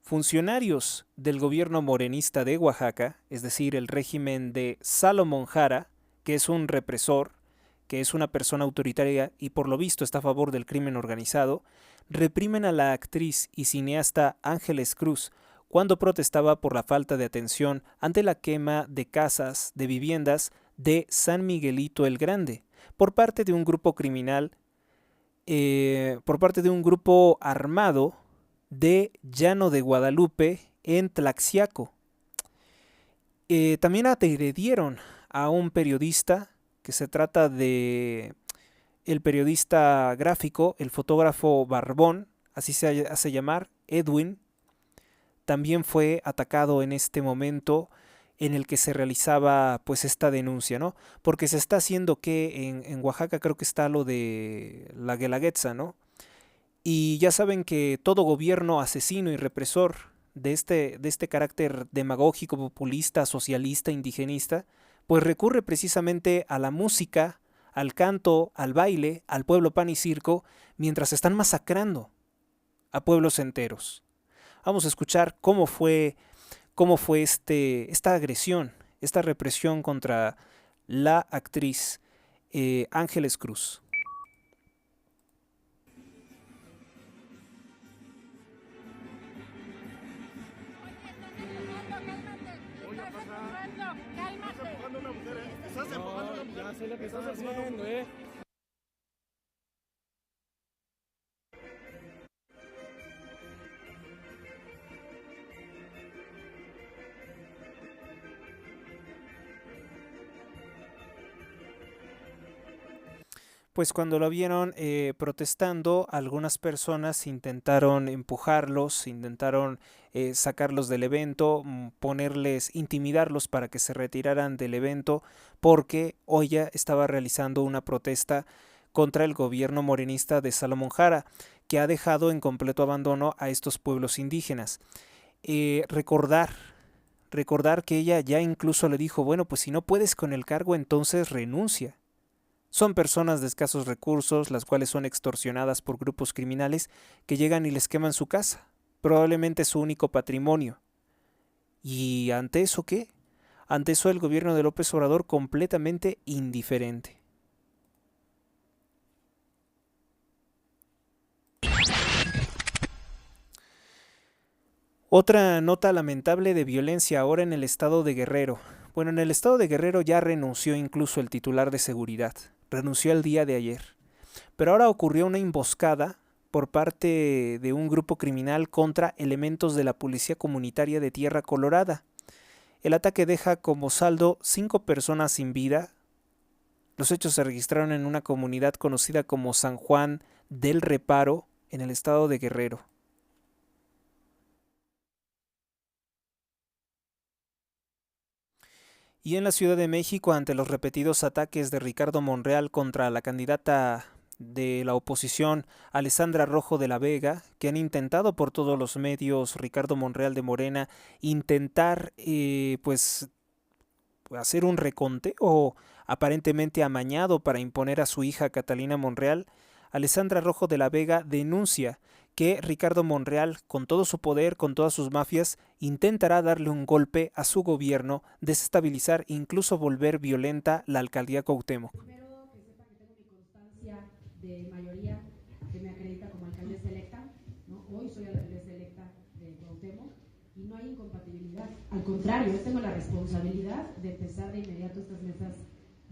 funcionarios del gobierno morenista de Oaxaca, es decir, el régimen de Salomón Jara, que es un represor, que es una persona autoritaria y por lo visto está a favor del crimen organizado, reprimen a la actriz y cineasta Ángeles Cruz cuando protestaba por la falta de atención ante la quema de casas, de viviendas de San Miguelito el Grande, por parte de un grupo criminal, por parte de un grupo armado de Llano de Guadalupe en Tlaxiaco. También agredieron a un periodista, que se trata de el periodista gráfico, el fotógrafo Barbón, así se hace llamar, Edwin. También fue atacado en este momento en el que se realizaba pues esta denuncia, ¿no? Porque se está haciendo que en Oaxaca creo que está lo de la Guelaguetza, ¿no? Y ya saben que todo gobierno asesino y represor de este carácter demagógico, populista, socialista, indigenista, pues recurre precisamente a la música, al canto, al baile, al pueblo pan y circo, mientras están masacrando a pueblos enteros. Vamos a escuchar cómo fue esta agresión, esta represión contra la actriz Ángeles Cruz. Ya sé lo que estás haciendo, ¿eh? Pues cuando lo vieron protestando, algunas personas intentaron empujarlos, intentaron sacarlos del evento, intimidarlos para que se retiraran del evento, porque Oya estaba realizando una protesta contra el gobierno morenista de Salomón Jara, que ha dejado en completo abandono a estos pueblos indígenas. Recordar que ella ya incluso le dijo, bueno, pues si no puedes con el cargo, entonces renuncia. Son personas de escasos recursos, las cuales son extorsionadas por grupos criminales que llegan y les queman su casa, probablemente su único patrimonio. ¿Y ante eso qué? Ante eso el gobierno de López Obrador completamente indiferente. Otra nota lamentable de violencia ahora en el estado de Guerrero. Bueno, en el estado de Guerrero ya renunció incluso el titular de seguridad. Renunció el día de ayer. Pero ahora ocurrió una emboscada por parte de un grupo criminal contra elementos de la Policía Comunitaria de Tierra Colorada. El ataque deja como saldo 5 personas sin vida. Los hechos se registraron en una comunidad conocida como San Juan del Reparo, en el estado de Guerrero. Y en la Ciudad de México, ante los repetidos ataques de Ricardo Monreal contra la candidata de la oposición, Alessandra Rojo de la Vega, que han intentado por todos los medios, Ricardo Monreal de Morena, intentar pues hacer un reconteo aparentemente amañado para imponer a su hija Catalina Monreal, Alessandra Rojo de la Vega denuncia que Ricardo Monreal, con todo su poder, con todas sus mafias, intentará darle un golpe a su gobierno, desestabilizar e incluso volver violenta la alcaldía Cuauhtémoc. Primero, que sepan que tengo mi constancia de mayoría que me acredita como alcaldesa electa, ¿no? Hoy soy alcaldesa electa de Cuauhtémoc y no hay incompatibilidad. Al contrario, yo tengo la responsabilidad de empezar de inmediato estas mesas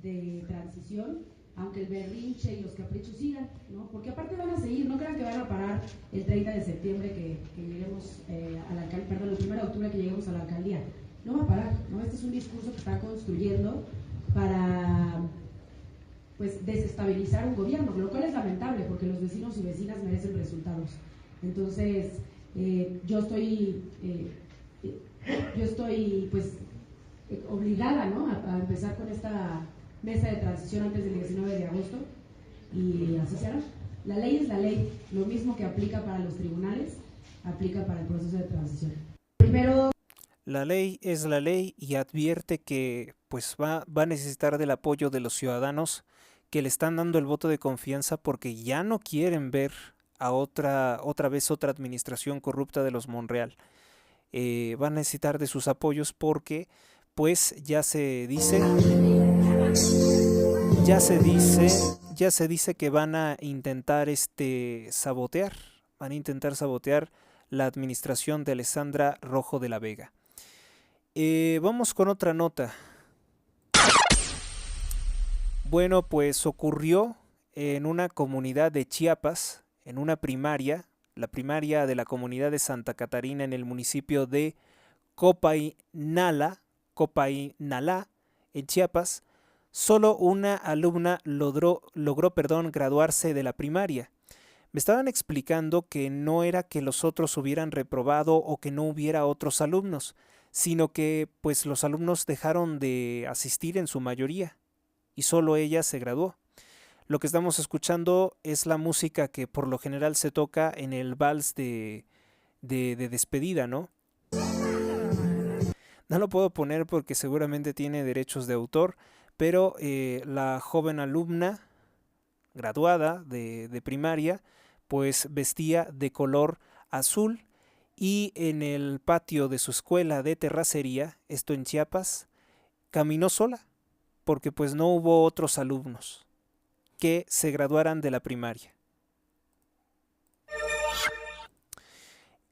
de transición, aunque el berrinche y los caprichos sigan, ¿no? Porque aparte van a seguir, no crean que van a parar el 30 de septiembre que lleguemos a la alcaldía, perdón, el 1 de octubre que lleguemos a la alcaldía. No va a parar, ¿no? Este es un discurso que están construyendo para, pues, desestabilizar un gobierno, lo cual es lamentable porque los vecinos y vecinas merecen resultados. Entonces, yo estoy pues obligada, ¿no? a empezar con esta mesa de transición antes del 19 de agosto y así será. La ley es la ley, lo mismo que aplica para los tribunales, aplica para el proceso de transición. Primero, la ley es la ley y advierte que pues va a necesitar del apoyo de los ciudadanos que le están dando el voto de confianza porque ya no quieren ver a otra vez otra administración corrupta de los Monreal. Va a necesitar de sus apoyos porque pues ya se dice que van a intentar sabotear la administración de Alessandra Rojo de la Vega. Vamos con otra nota. Bueno, pues ocurrió en una comunidad de Chiapas, en una primaria, la primaria de la comunidad de Santa Catarina en el municipio de Copainalá, en Chiapas. Solo una alumna logró graduarse de la primaria. Me estaban explicando que no era que los otros hubieran reprobado o que no hubiera otros alumnos, sino que pues los alumnos dejaron de asistir en su mayoría y solo ella se graduó. Lo que estamos escuchando es la música que por lo general se toca en el vals de despedida, ¿no? No lo puedo poner porque seguramente tiene derechos de autor, pero la joven alumna graduada de primaria pues vestía de color azul y en el patio de su escuela de terracería, esto en Chiapas, caminó sola porque pues no hubo otros alumnos que se graduaran de la primaria.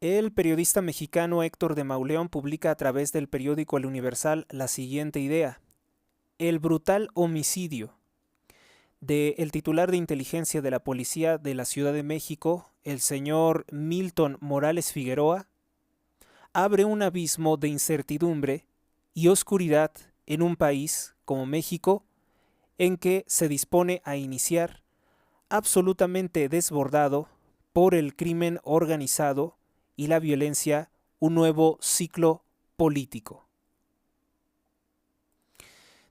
El periodista mexicano Héctor de Mauleón publica a través del periódico El Universal la siguiente idea: el brutal homicidio del titular de inteligencia de la Policía de la Ciudad de México, el señor Milton Morales Figueroa, abre un abismo de incertidumbre y oscuridad en un país como México, en que se dispone a iniciar, absolutamente desbordado por el crimen organizado y la violencia, un nuevo ciclo político.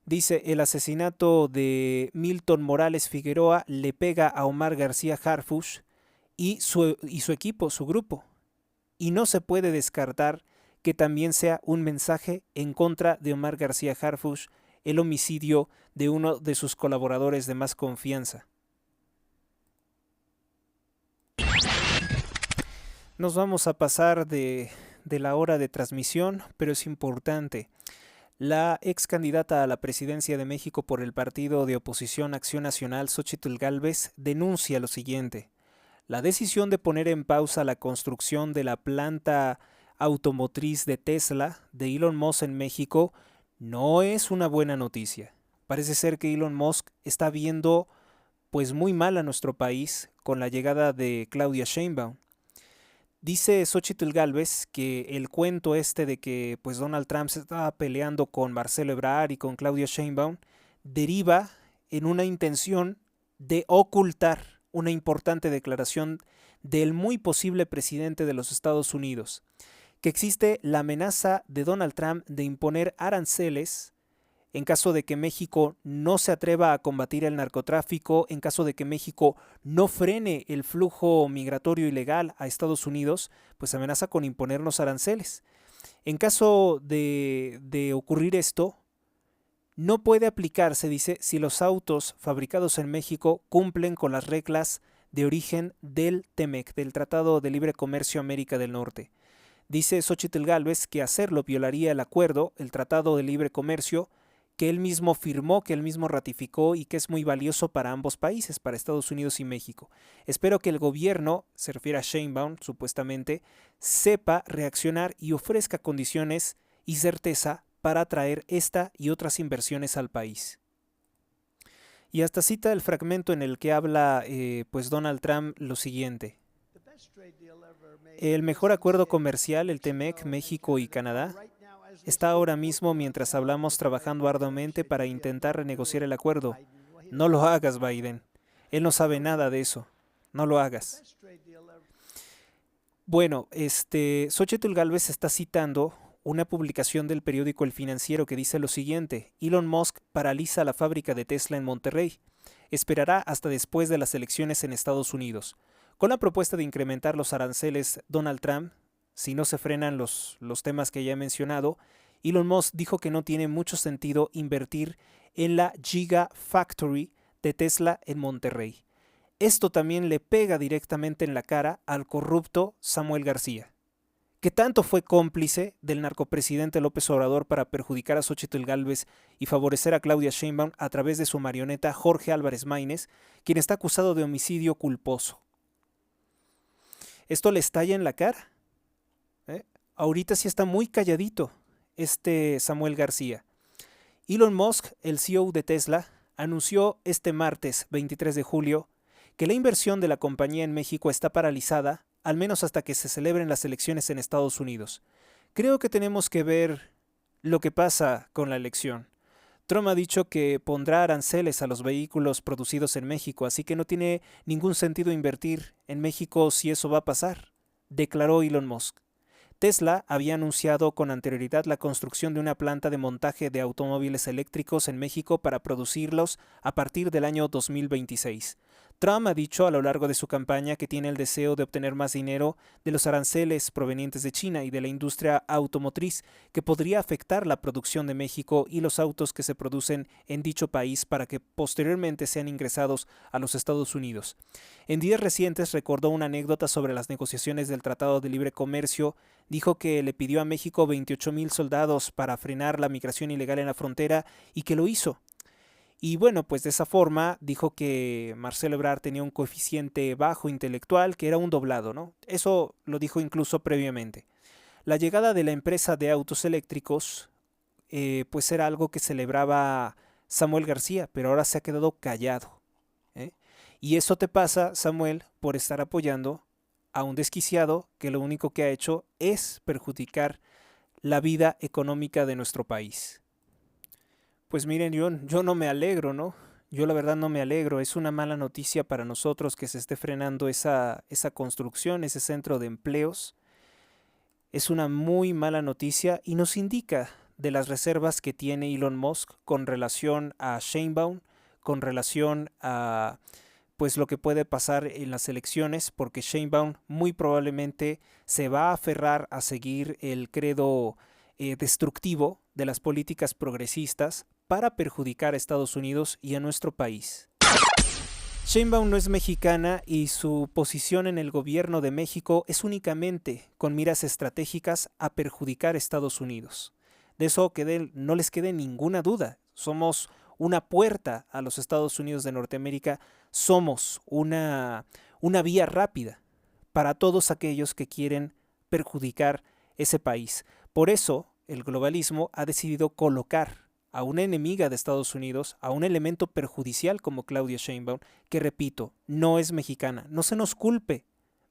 Dice, el asesinato de Milton Morales Figueroa le pega a Omar García Harfuch y su equipo, su grupo, y no se puede descartar que también sea un mensaje en contra de Omar García Harfuch, el homicidio de uno de sus colaboradores de más confianza. Nos vamos a pasar de la hora de transmisión, pero es importante. La ex candidata a la presidencia de México por el partido de oposición Acción Nacional, Xóchitl Gálvez, denuncia lo siguiente: la decisión de poner en pausa la construcción de la planta automotriz de Tesla de Elon Musk en México no es una buena noticia. Parece ser que Elon Musk está viendo pues muy mal a nuestro país con la llegada de Claudia Sheinbaum. Dice Xóchitl Gálvez que el cuento de que pues Donald Trump se estaba peleando con Marcelo Ebrard y con Claudia Sheinbaum deriva en una intención de ocultar una importante declaración del muy posible presidente de los Estados Unidos, que existe la amenaza de Donald Trump de imponer aranceles en caso de que México no se atreva a combatir el narcotráfico, en caso de que México no frene el flujo migratorio ilegal a Estados Unidos, pues amenaza con imponernos aranceles. En caso de ocurrir esto, no puede aplicarse, dice, si los autos fabricados en México cumplen con las reglas de origen del TEMEC, del Tratado de Libre Comercio América del Norte. Dice Xóchitl Gálvez que hacerlo violaría el acuerdo, el Tratado de Libre Comercio, que él mismo firmó, que él mismo ratificó y que es muy valioso para ambos países, para Estados Unidos y México. Espero que el gobierno, se refiere a Sheinbaum supuestamente, sepa reaccionar y ofrezca condiciones y certeza para atraer esta y otras inversiones al país. Y hasta cita el fragmento en el que habla pues Donald Trump lo siguiente. El mejor acuerdo comercial, el TEMEC, México y Canadá, está ahora mismo mientras hablamos trabajando arduamente para intentar renegociar el acuerdo. No lo hagas, Biden. Él no sabe nada de eso. No lo hagas. Bueno, Xóchitl Gálvez está citando una publicación del periódico El Financiero que dice lo siguiente: Elon Musk paraliza la fábrica de Tesla en Monterrey. Esperará hasta después de las elecciones en Estados Unidos. Con la propuesta de incrementar los aranceles Donald Trump, si no se frenan los temas que ya he mencionado, Elon Musk dijo que no tiene mucho sentido invertir en la Gigafactory de Tesla en Monterrey. Esto también le pega directamente en la cara al corrupto Samuel García, que tanto fue cómplice del narcopresidente López Obrador para perjudicar a Xóchitl Gálvez y favorecer a Claudia Sheinbaum a través de su marioneta Jorge Álvarez Maínez, quien está acusado de homicidio culposo. Esto le estalla en la cara. Ahorita sí está muy calladito Samuel García. Elon Musk, el CEO de Tesla, anunció este martes 23 de julio que la inversión de la compañía en México está paralizada, al menos hasta que se celebren las elecciones en Estados Unidos. Creo que tenemos que ver lo que pasa con la elección. Trump ha dicho que pondrá aranceles a los vehículos producidos en México, así que no tiene ningún sentido invertir en México si eso va a pasar, declaró Elon Musk. Tesla había anunciado con anterioridad la construcción de una planta de montaje de automóviles eléctricos en México para producirlos a partir del año 2026. Trump ha dicho a lo largo de su campaña que tiene el deseo de obtener más dinero de los aranceles provenientes de China y de la industria automotriz, que podría afectar la producción de México y los autos que se producen en dicho país para que posteriormente sean ingresados a los Estados Unidos. En días recientes recordó una anécdota sobre las negociaciones del Tratado de Libre Comercio. Dijo que le pidió a México 28,000 soldados para frenar la migración ilegal en la frontera y que lo hizo. Y bueno, pues de esa forma dijo que Marcelo Ebrard tenía un coeficiente bajo intelectual, que era un doblado, ¿no? Eso lo dijo incluso previamente. La llegada de la empresa de autos eléctricos, pues era algo que celebraba Samuel García, pero ahora se ha quedado callado. Y eso te pasa, Samuel, por estar apoyando a un desquiciado que lo único que ha hecho es perjudicar la vida económica de nuestro país. Pues miren, yo no me alegro, ¿no? Yo la verdad no me alegro. Es una mala noticia para nosotros que se esté frenando esa construcción, ese centro de empleos. Es una muy mala noticia y nos indica de las reservas que tiene Elon Musk con relación a Sheinbaum, con relación a pues lo que puede pasar en las elecciones, porque Sheinbaum muy probablemente se va a aferrar a seguir el credo destructivo de las políticas progresistas para perjudicar a Estados Unidos y a nuestro país. Sheinbaum no es mexicana y su posición en el gobierno de México es únicamente con miras estratégicas a perjudicar a Estados Unidos. De eso no les quede ninguna duda. Somos una puerta a los Estados Unidos de Norteamérica, somos una vía rápida para todos aquellos que quieren perjudicar ese país. Por eso el globalismo ha decidido colocar a una enemiga de Estados Unidos, a un elemento perjudicial como Claudia Sheinbaum, que repito, no es mexicana. No se nos culpe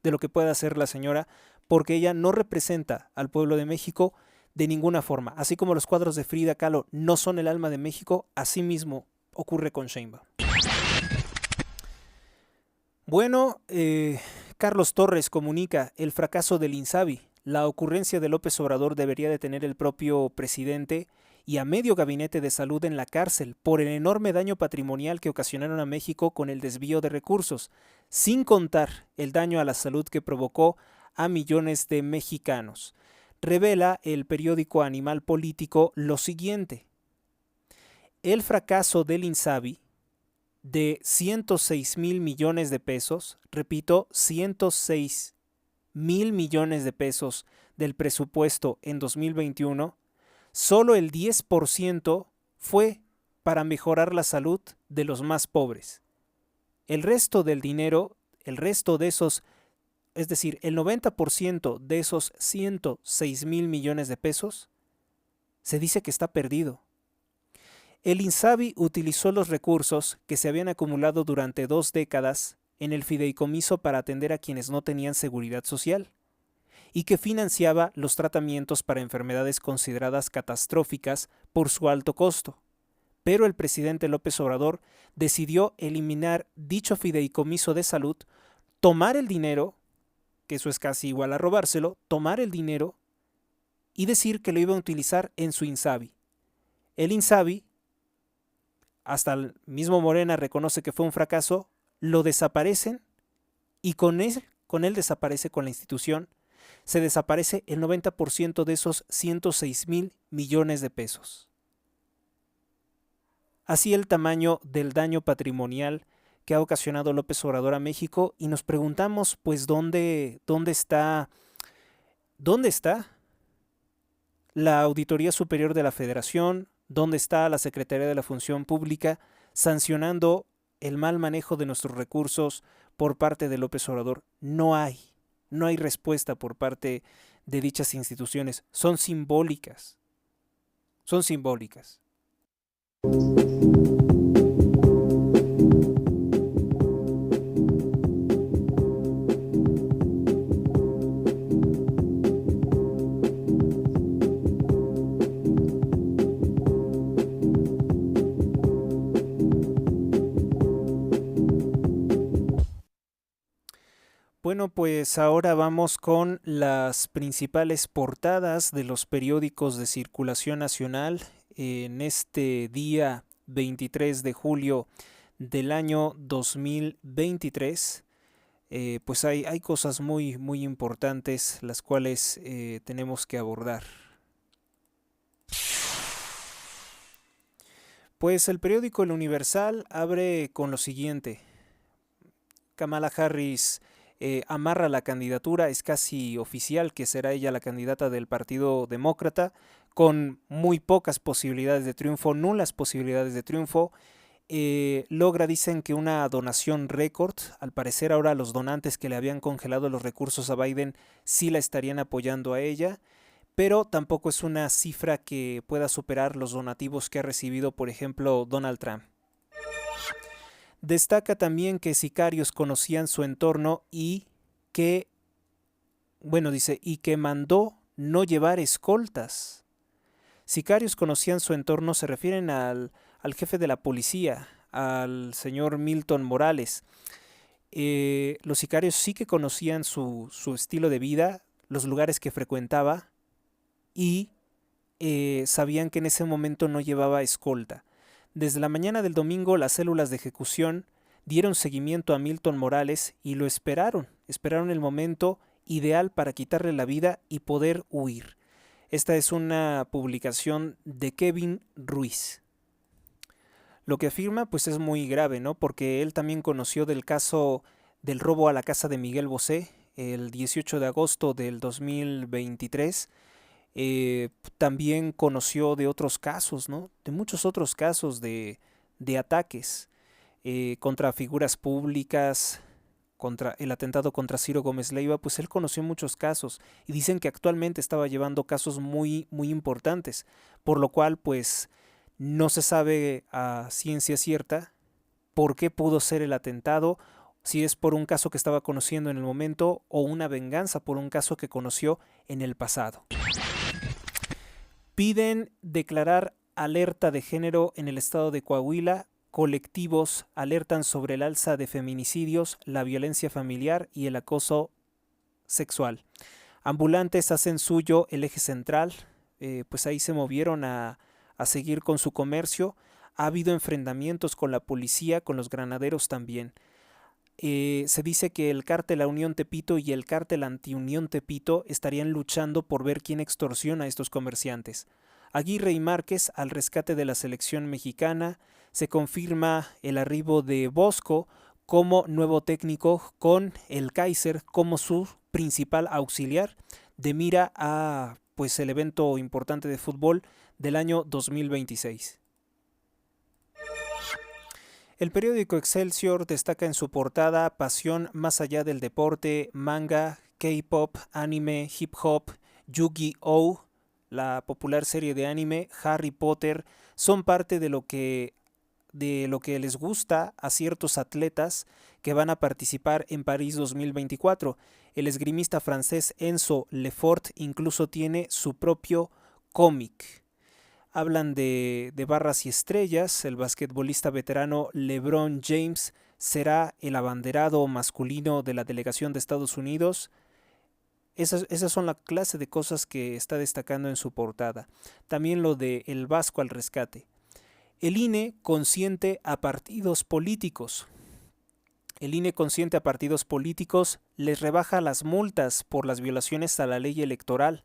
de lo que pueda hacer la señora, porque ella no representa al pueblo de México de ninguna forma. Así como los cuadros de Frida Kahlo no son el alma de México, así mismo ocurre con Sheinbaum. Bueno, Carlos Torres comunica el fracaso del INSABI. La ocurrencia de López Obrador debería de tener el propio presidente y a medio gabinete de salud en la cárcel por el enorme daño patrimonial que ocasionaron a México con el desvío de recursos, sin contar el daño a la salud que provocó a millones de mexicanos. Revela el periódico Animal Político lo siguiente: el fracaso del INSABI de 106,000 millones de pesos, repito, 106,000 millones de pesos del presupuesto en 2021, solo el 10% fue para mejorar la salud de los más pobres. El resto del dinero, el resto de esos, es decir, el 90% de esos 106,000 millones de pesos, se dice que está perdido. El INSABI utilizó los recursos que se habían acumulado durante 2 décadas en el fideicomiso para atender a quienes no tenían seguridad social y que financiaba los tratamientos para enfermedades consideradas catastróficas por su alto costo. Pero el presidente López Obrador decidió eliminar dicho fideicomiso de salud, tomar el dinero, que eso es casi igual a robárselo, tomar el dinero y decir que lo iba a utilizar en su INSABI. El INSABI, hasta el mismo Morena reconoce que fue un fracaso, lo desaparecen y con él desaparece, con la institución, se desaparece el 90% de esos 106,000 millones de pesos. Así el tamaño del daño patrimonial que ha ocasionado López Obrador a México, y nos preguntamos, pues, ¿dónde está la Auditoría Superior de la Federación? ¿Dónde está la Secretaría de la Función Pública sancionando el mal manejo de nuestros recursos por parte de López Obrador? No hay respuesta por parte de dichas instituciones. Son simbólicas. Bueno, pues ahora vamos con las principales portadas de los periódicos de circulación nacional en este día 23 de julio del año 2023. Pues hay cosas muy importantes las cuales tenemos que abordar. Pues el periódico El Universal abre con lo siguiente: Kamala Harris amarra la candidatura, es casi oficial que será ella la candidata del Partido Demócrata, con muy pocas posibilidades de triunfo, nulas posibilidades de triunfo. Logra, dicen, que una donación récord. Al parecer ahora los donantes que le habían congelado los recursos a Biden sí la estarían apoyando a ella, pero tampoco es una cifra que pueda superar los donativos que ha recibido, por ejemplo, Donald Trump. Destaca también que sicarios conocían su entorno y que mandó no llevar escoltas. Sicarios conocían su entorno, se refieren al jefe de la policía, al señor Milton Morales. Los sicarios sí que conocían su estilo de vida, los lugares que frecuentaba, y sabían que en ese momento no llevaba escolta. Desde la mañana del domingo, las células de ejecución dieron seguimiento a Milton Morales y lo esperaron el momento ideal para quitarle la vida y poder huir. Esta es una publicación de Kevin Ruiz. Lo que afirma pues es muy grave, ¿no? Porque él también conoció del caso del robo a la casa de Miguel Bosé el 18 de agosto del 2023. También conoció de otros casos, ¿no? De muchos otros casos de ataques contra figuras públicas, contra el atentado contra Ciro Gómez Leiva. Pues él conoció muchos casos y dicen que actualmente estaba llevando casos muy importantes, por lo cual pues no se sabe a ciencia cierta por qué pudo ser el atentado, si es por un caso que estaba conociendo en el momento o una venganza por un caso que conoció en el pasado. Piden declarar alerta de género en el estado de Coahuila. Colectivos alertan sobre el alza de feminicidios, la violencia familiar y el acoso sexual. Ambulantes hacen suyo el eje central. Pues ahí se movieron a a seguir con su comercio. Ha habido enfrentamientos con la policía, con los granaderos también. Se dice que el cártel La Unión Tepito y el cártel Anti-Unión Tepito estarían luchando por ver quién extorsiona a estos comerciantes. Aguirre y Márquez al rescate de la selección mexicana. Se confirma el arribo de Bosco como nuevo técnico con el Kaiser como su principal auxiliar de mira a pues el evento importante de fútbol del año 2026. El periódico Excelsior destaca en su portada pasión más allá del deporte, manga, K-pop, anime, hip hop, Yu-Gi-Oh!, la popular serie de anime, Harry Potter, son parte de lo que les gusta a ciertos atletas que van a participar en París 2024. El esgrimista francés Enzo Lefort incluso tiene su propio cómic. Hablan de barras y estrellas. El basquetbolista veterano LeBron James será el abanderado masculino de la delegación de Estados Unidos. Esas son la clase de cosas que está destacando en su portada. También lo de el Vasco al rescate. El INE consiente a partidos políticos. El INE consiente a partidos políticos, les rebaja las multas por las violaciones a la ley electoral.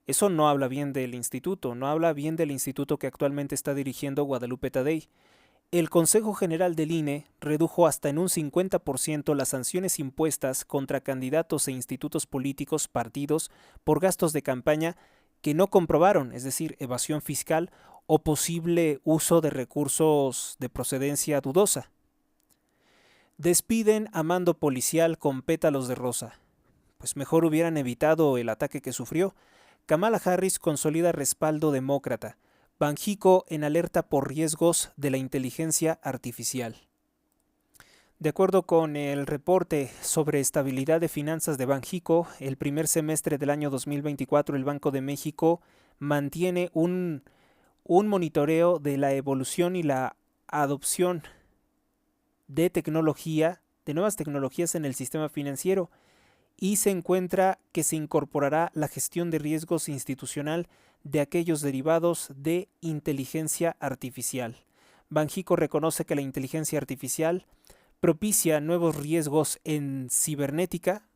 Eso no habla bien del instituto, no habla bien del instituto que actualmente está dirigiendo Guadalupe Tadei. El Consejo General del INE redujo hasta en un 50% las sanciones impuestas contra candidatos e institutos políticos, partidos, por gastos de campaña que no comprobaron, es decir, evasión fiscal o posible uso de recursos de procedencia dudosa. Despiden a mando policial con pétalos de rosa. Pues mejor hubieran evitado el ataque que sufrió. Kamala Harris consolida respaldo demócrata. Banjico en alerta por riesgos de la inteligencia artificial. De acuerdo con el reporte sobre estabilidad de finanzas de Banjico, el primer semestre del año 2024 el Banco de México mantiene un monitoreo de la evolución y la adopción de nuevas tecnologías en el sistema financiero, y se encuentra que se incorporará la gestión de riesgos institucional de aquellos derivados de inteligencia artificial. Banjico reconoce que la inteligencia artificial propicia nuevos riesgos en cibernética,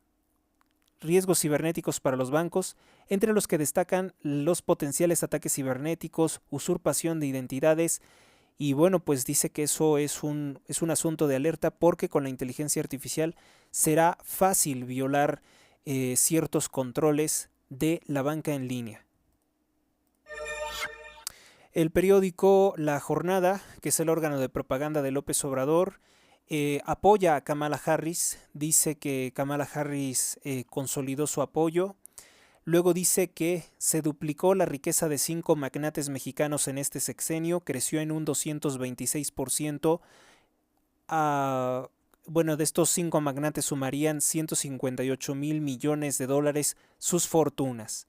riesgos cibernéticos para los bancos, entre los que destacan los potenciales ataques cibernéticos, usurpación de identidades, y bueno, pues dice que eso es un asunto de alerta porque con la inteligencia artificial será fácil violar ciertos controles de la banca en línea. El periódico La Jornada, que es el órgano de propaganda de López Obrador, apoya a Kamala Harris, dice que Kamala Harris consolidó su apoyo. Luego dice que se duplicó la riqueza de 5 magnates mexicanos en este sexenio, creció en un 226%. De estos 5 magnates sumarían 158 mil millones de dólares sus fortunas.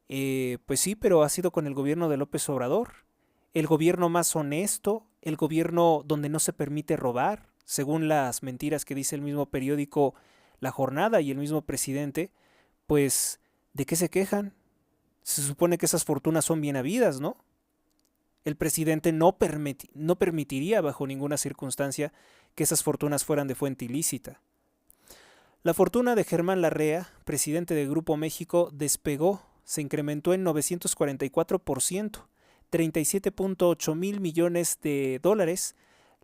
Pues sí, pero ha sido con el gobierno de López Obrador. El gobierno más honesto, el gobierno donde no se permite robar, según las mentiras que dice el mismo periódico La Jornada y el mismo presidente, pues ¿de qué se quejan? Se supone que esas fortunas son bien habidas, ¿no? El presidente no permitiría bajo ninguna circunstancia que esas fortunas fueran de fuente ilícita. La fortuna de Germán Larrea, presidente de Grupo México, despegó, se incrementó en 944%, 37.8 mil millones de dólares.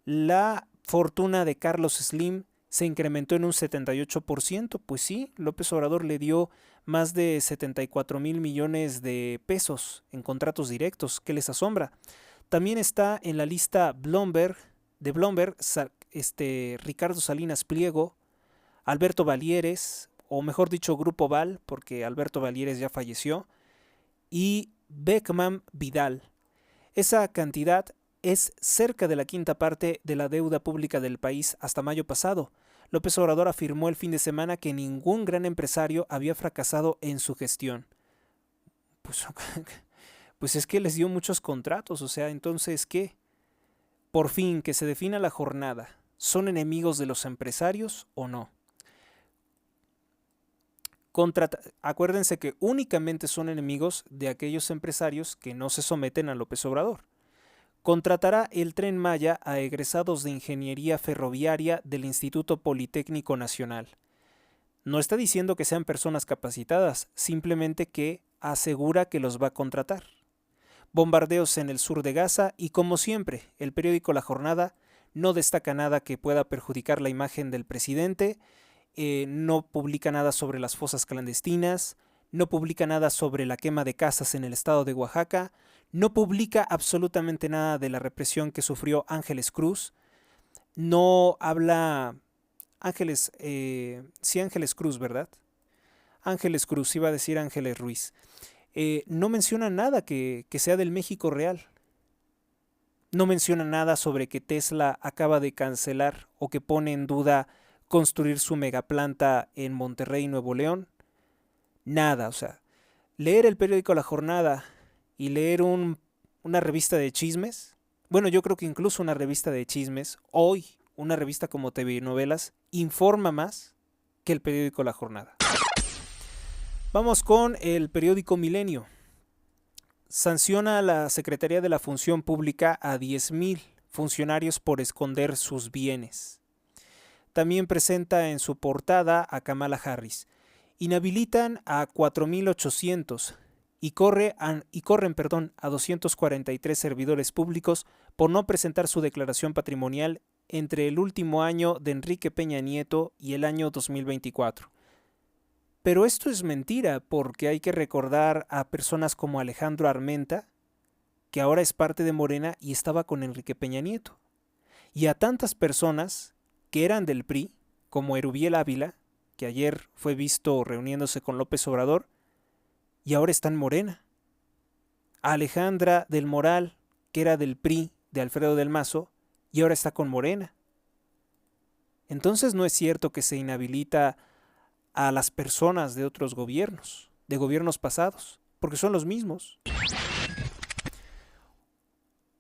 La fortuna de Carlos Slim se incrementó en un 78%, pues sí, López Obrador le dio más de 74 mil millones de pesos en contratos directos, ¿qué les asombra? También está en la lista Bloomberg, Ricardo Salinas Pliego, Alberto Valieres, o mejor dicho Grupo Val, porque Alberto Valieres ya falleció, y Beckman Vidal. Esa cantidad es cerca de la quinta parte de la deuda pública del país hasta mayo pasado. López Obrador afirmó el fin de semana que ningún gran empresario había fracasado en su gestión. Pues es que les dio muchos contratos, o sea, entonces, ¿qué? Por fin, que se defina la jornada. ¿Son enemigos de los empresarios o no? Acuérdense que únicamente son enemigos de aquellos empresarios que no se someten a López Obrador. Contratará el Tren Maya a egresados de Ingeniería Ferroviaria del Instituto Politécnico Nacional. No está diciendo que sean personas capacitadas, simplemente que asegura que los va a contratar. Bombardeos en el sur de Gaza y, como siempre, el periódico La Jornada no destaca nada que pueda perjudicar la imagen del presidente, no publica nada sobre las fosas clandestinas, no publica nada sobre la quema de casas en el estado de Oaxaca, no publica absolutamente nada de la represión que sufrió Ángeles Cruz, no habla... Ángeles Cruz, ¿verdad? Ángeles Cruz, iba a decir Ángeles Ruiz. No menciona nada que sea del México real. No menciona nada sobre que Tesla acaba de cancelar o que pone en duda construir su megaplanta en Monterrey, Nuevo León. Nada, o sea, leer el periódico La Jornada y leer una revista de chismes, bueno, yo creo que incluso una revista de chismes, hoy una revista como TV Novelas, informa más que el periódico La Jornada. Vamos con el periódico Milenio. Sanciona a la Secretaría de la Función Pública a 10,000 funcionarios por esconder sus bienes. También presenta en su portada a Kamala Harris. Inhabilitan a 4,800 y corren a 243 servidores públicos por no presentar su declaración patrimonial entre el último año de Enrique Peña Nieto y el año 2024. Pero esto es mentira, porque hay que recordar a personas como Alejandro Armenta, que ahora es parte de Morena y estaba con Enrique Peña Nieto, y a tantas personas que eran del PRI, como Erubiel Ávila, que ayer fue visto reuniéndose con López Obrador, y ahora está en Morena. A Alejandra del Moral, que era del PRI de Alfredo del Mazo, y ahora está con Morena. Entonces no es cierto que se inhabilita a las personas de otros gobiernos, de gobiernos pasados, porque son los mismos.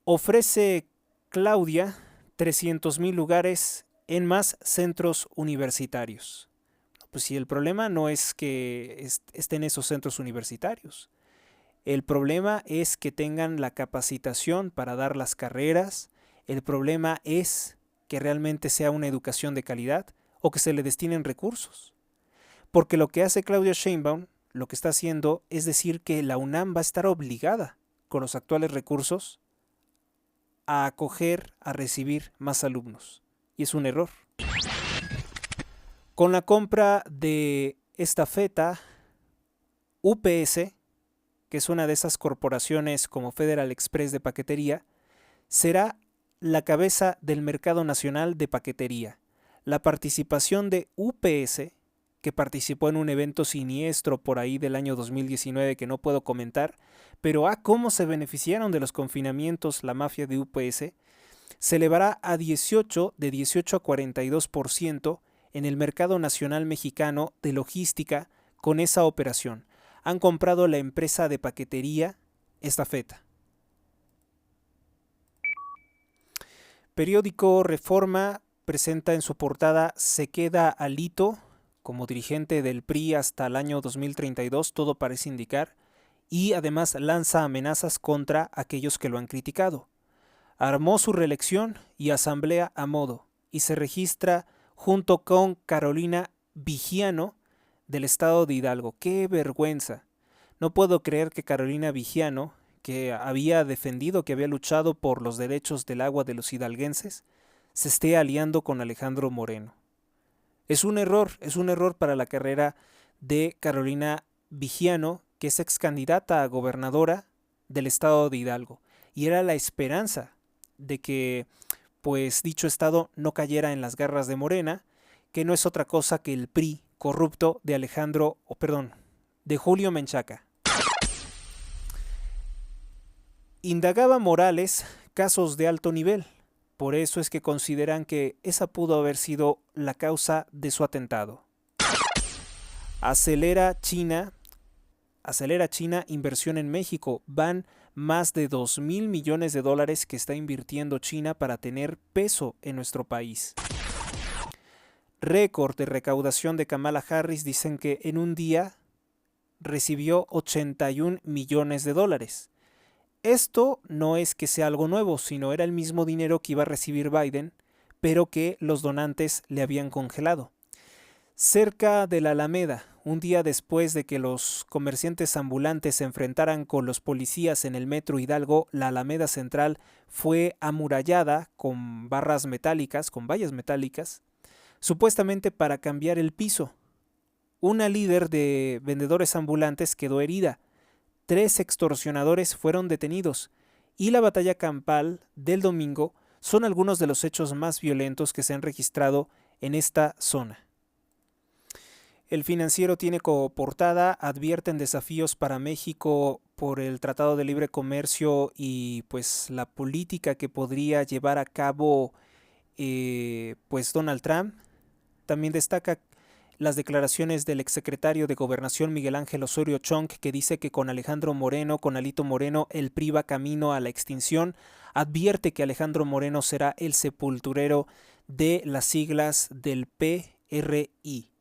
Ofrece Claudia 300,000 lugares en más centros universitarios. Pues si el problema no es que estén esos centros universitarios, el problema es que tengan la capacitación para dar las carreras, el problema es que realmente sea una educación de calidad o que se le destinen recursos. Porque lo que hace Claudia Sheinbaum, lo que está haciendo es decir que la UNAM va a estar obligada, con los actuales recursos, a acoger, a recibir más alumnos. Y es un error. Con la compra de Estafeta, UPS, que es una de esas corporaciones como Federal Express de paquetería, será la cabeza del mercado nacional de paquetería. La participación de UPS, que participó en un evento siniestro por ahí del año 2019 que no puedo comentar, pero cómo se beneficiaron de los confinamientos la mafia de UPS, se elevará a 18 a 42% en el mercado nacional mexicano de logística con esa operación. Han comprado la empresa de paquetería Estafeta. Periódico Reforma presenta en su portada "Se queda Alito como dirigente del PRI hasta el año 2032", todo parece indicar, y además lanza amenazas contra aquellos que lo han criticado. Armó su reelección y asamblea a modo, y se registra junto con Carolina Vigiano del estado de Hidalgo. ¡Qué vergüenza! No puedo creer que Carolina Vigiano, que había defendido, que había luchado por los derechos del agua de los hidalguenses, se esté aliando con Alejandro Moreno. Es un error para la carrera de Carolina Vigiano, que es ex candidata a gobernadora del estado de Hidalgo, y era la esperanza de que pues dicho estado no cayera en las garras de Morena, que no es otra cosa que el PRI corrupto de de Julio Menchaca. Indagaba Morales casos de alto nivel, por eso es que consideran que esa pudo haber sido la causa de su atentado. Acelera China inversión en México. Van más de 2,000 millones de dólares que está invirtiendo China para tener peso en nuestro país. récord de recaudación de Kamala Harris. Dicen que en un día recibió 81 millones de dólares. Esto no es que sea algo nuevo, sino era el mismo dinero que iba a recibir Biden, pero que los donantes le habían congelado. Cerca de la Alameda, un día después de que los comerciantes ambulantes se enfrentaran con los policías en el Metro Hidalgo, la Alameda Central fue amurallada con barras metálicas, con vallas metálicas, supuestamente para cambiar el piso. Una líder de vendedores ambulantes quedó herida. 3 extorsionadores fueron detenidos y la batalla campal del domingo son algunos de los hechos más violentos que se han registrado en esta zona. El Financiero tiene como portada: advierten desafíos para México por el Tratado de Libre Comercio y pues la política que podría llevar a cabo pues Donald Trump. También destaca las declaraciones del exsecretario de Gobernación Miguel Ángel Osorio Chong, que dice que con Alejandro Moreno, con Alito Moreno, el PRI va camino a la extinción. Advierte que Alejandro Moreno será el sepulturero de las siglas del PRI.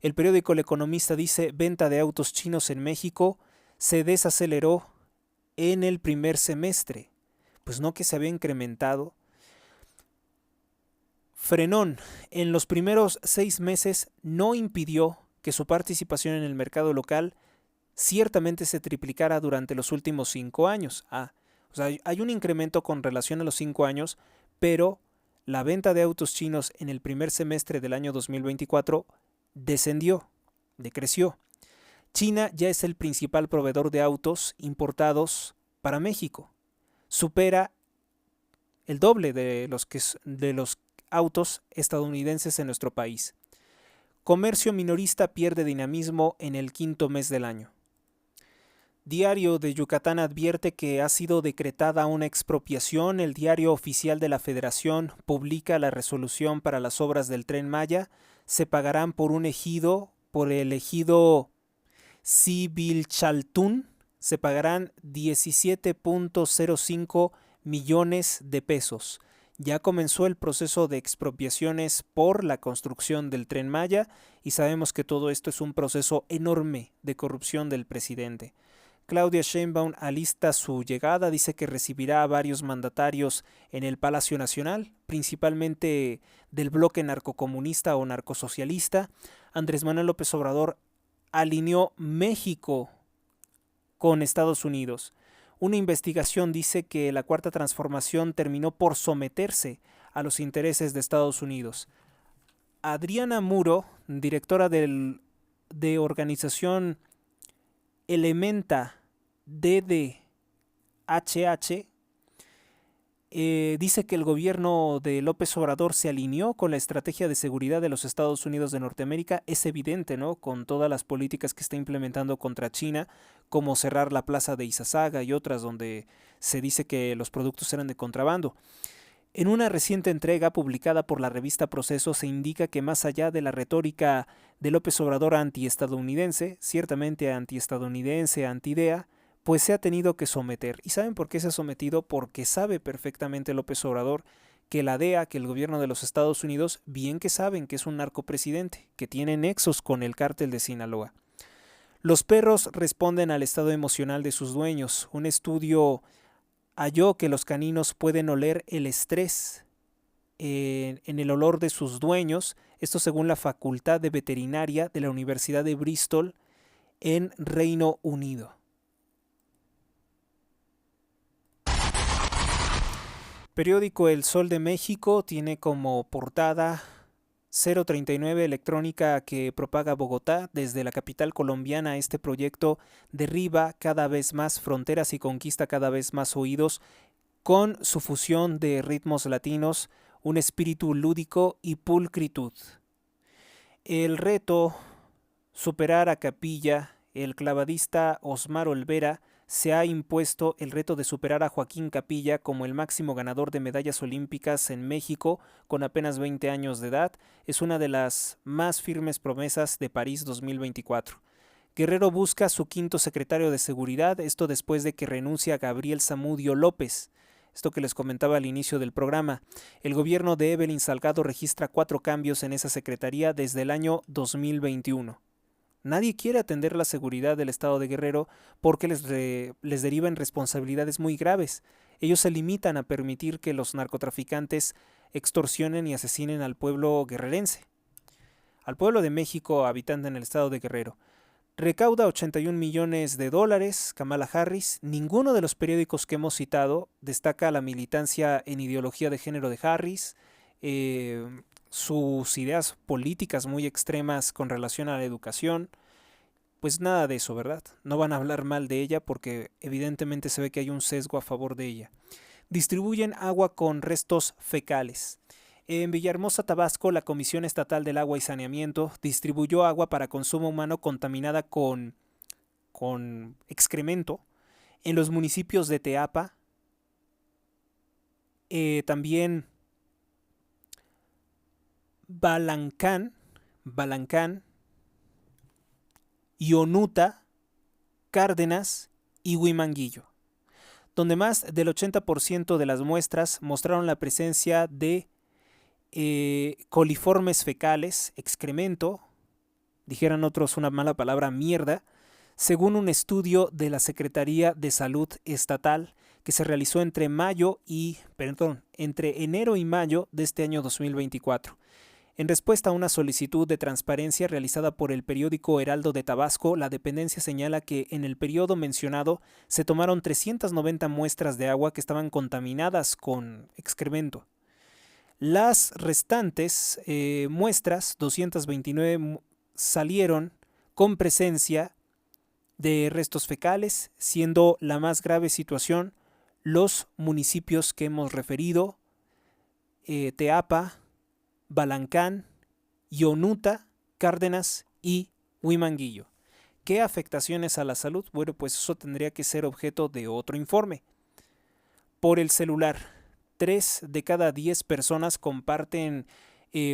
El periódico El Economista dice: venta de autos chinos en México se desaceleró en el primer semestre. Pues no, que se había incrementado. Frenón, en los primeros 6 meses no impidió que su participación en el mercado local ciertamente se triplicara durante los últimos 5 años. O sea, hay un incremento con relación a los 5 años, pero la venta de autos chinos en el primer semestre del año 2024 descendió, decreció. China ya es el principal proveedor de autos importados para México. Supera el doble de los autos estadounidenses en nuestro país. Comercio minorista pierde dinamismo en el 5º mes del año. Diario de Yucatán advierte que ha sido decretada una expropiación. El Diario Oficial de la Federación publica la resolución para las obras del Tren Maya. Se pagarán por un ejido, por el ejido Civilchaltún, se pagarán 17.05 millones de pesos. Ya comenzó el proceso de expropiaciones por la construcción del Tren Maya y sabemos que todo esto es un proceso enorme de corrupción del presidente. Claudia Sheinbaum alista su llegada, dice que recibirá a varios mandatarios en el Palacio Nacional, principalmente del bloque narcocomunista o narcosocialista. Andrés Manuel López Obrador alineó México con Estados Unidos. Una investigación dice que la Cuarta Transformación terminó por someterse a los intereses de Estados Unidos. Adriana Muro, directora de organización Elementa DDHH, dice que el gobierno de López Obrador se alineó con la estrategia de seguridad de los Estados Unidos de Norteamérica. Es evidente, ¿no?, con todas las políticas que está implementando contra China, como cerrar la plaza de Izazaga y otras donde se dice que los productos eran de contrabando. En una reciente entrega publicada por la revista Proceso se indica que más allá de la retórica de López Obrador antiestadounidense, ciertamente antiestadounidense, anti-idea, pues se ha tenido que someter. ¿Y saben por qué se ha sometido? Porque sabe perfectamente López Obrador que la DEA, que el gobierno de los Estados Unidos, bien que saben que es un narcopresidente, que tiene nexos con el cártel de Sinaloa. Los perros responden al estado emocional de sus dueños. Un estudio halló que los caninos pueden oler el estrés en el olor de sus dueños, esto según la Facultad de Veterinaria de la Universidad de Bristol en Reino Unido. Periódico El Sol de México tiene como portada 039 electrónica que propaga Bogotá. Desde la capital colombiana este proyecto derriba cada vez más fronteras y conquista cada vez más oídos con su fusión de ritmos latinos, un espíritu lúdico y pulcritud. El reto superar a Capilla, el clavadista Osmar Olvera se ha impuesto el reto de superar a Joaquín Capilla como el máximo ganador de medallas olímpicas en México con apenas 20 años de edad. Es una de las más firmes promesas de París 2024. Guerrero busca su 5º secretario de Seguridad, esto después de que renuncia Gabriel Zamudio López. Esto que les comentaba al inicio del programa. El gobierno de Evelyn Salgado registra 4 cambios en esa secretaría desde el año 2021. Nadie quiere atender la seguridad del estado de Guerrero porque les derivan responsabilidades muy graves. Ellos se limitan a permitir que los narcotraficantes extorsionen y asesinen al pueblo guerrerense, al pueblo de México habitante en el estado de Guerrero. Recauda 81 millones de dólares Kamala Harris. Ninguno de los periódicos que hemos citado destaca la militancia en ideología de género de Harris, sus ideas políticas muy extremas con relación a la educación. Pues nada de eso, ¿verdad? No van a hablar mal de ella porque evidentemente se ve que hay un sesgo a favor de ella. Distribuyen agua con restos fecales. En Villahermosa, Tabasco, la Comisión Estatal del Agua y Saneamiento distribuyó agua para consumo humano contaminada con excremento en los municipios de Teapa, también Balancán, Ionuta, Cárdenas y Huimanguillo, donde más del 80% de las muestras mostraron la presencia de coliformes fecales, excremento, dijeran otros una mala palabra, mierda, según un estudio de la Secretaría de Salud Estatal que se realizó entre enero y mayo de este año 2024. En respuesta a una solicitud de transparencia realizada por el periódico Heraldo de Tabasco, la dependencia señala que en el periodo mencionado se tomaron 390 muestras de agua que estaban contaminadas con excremento. Las restantes muestras, 229, salieron con presencia de restos fecales, siendo la más grave situación los municipios que hemos referido, Teapa, Balancán, Ionuta, Cárdenas y Huimanguillo. ¿Qué afectaciones a la salud? Bueno, pues eso tendría que ser objeto de otro informe. Por el celular, 3 de cada 10 personas comparten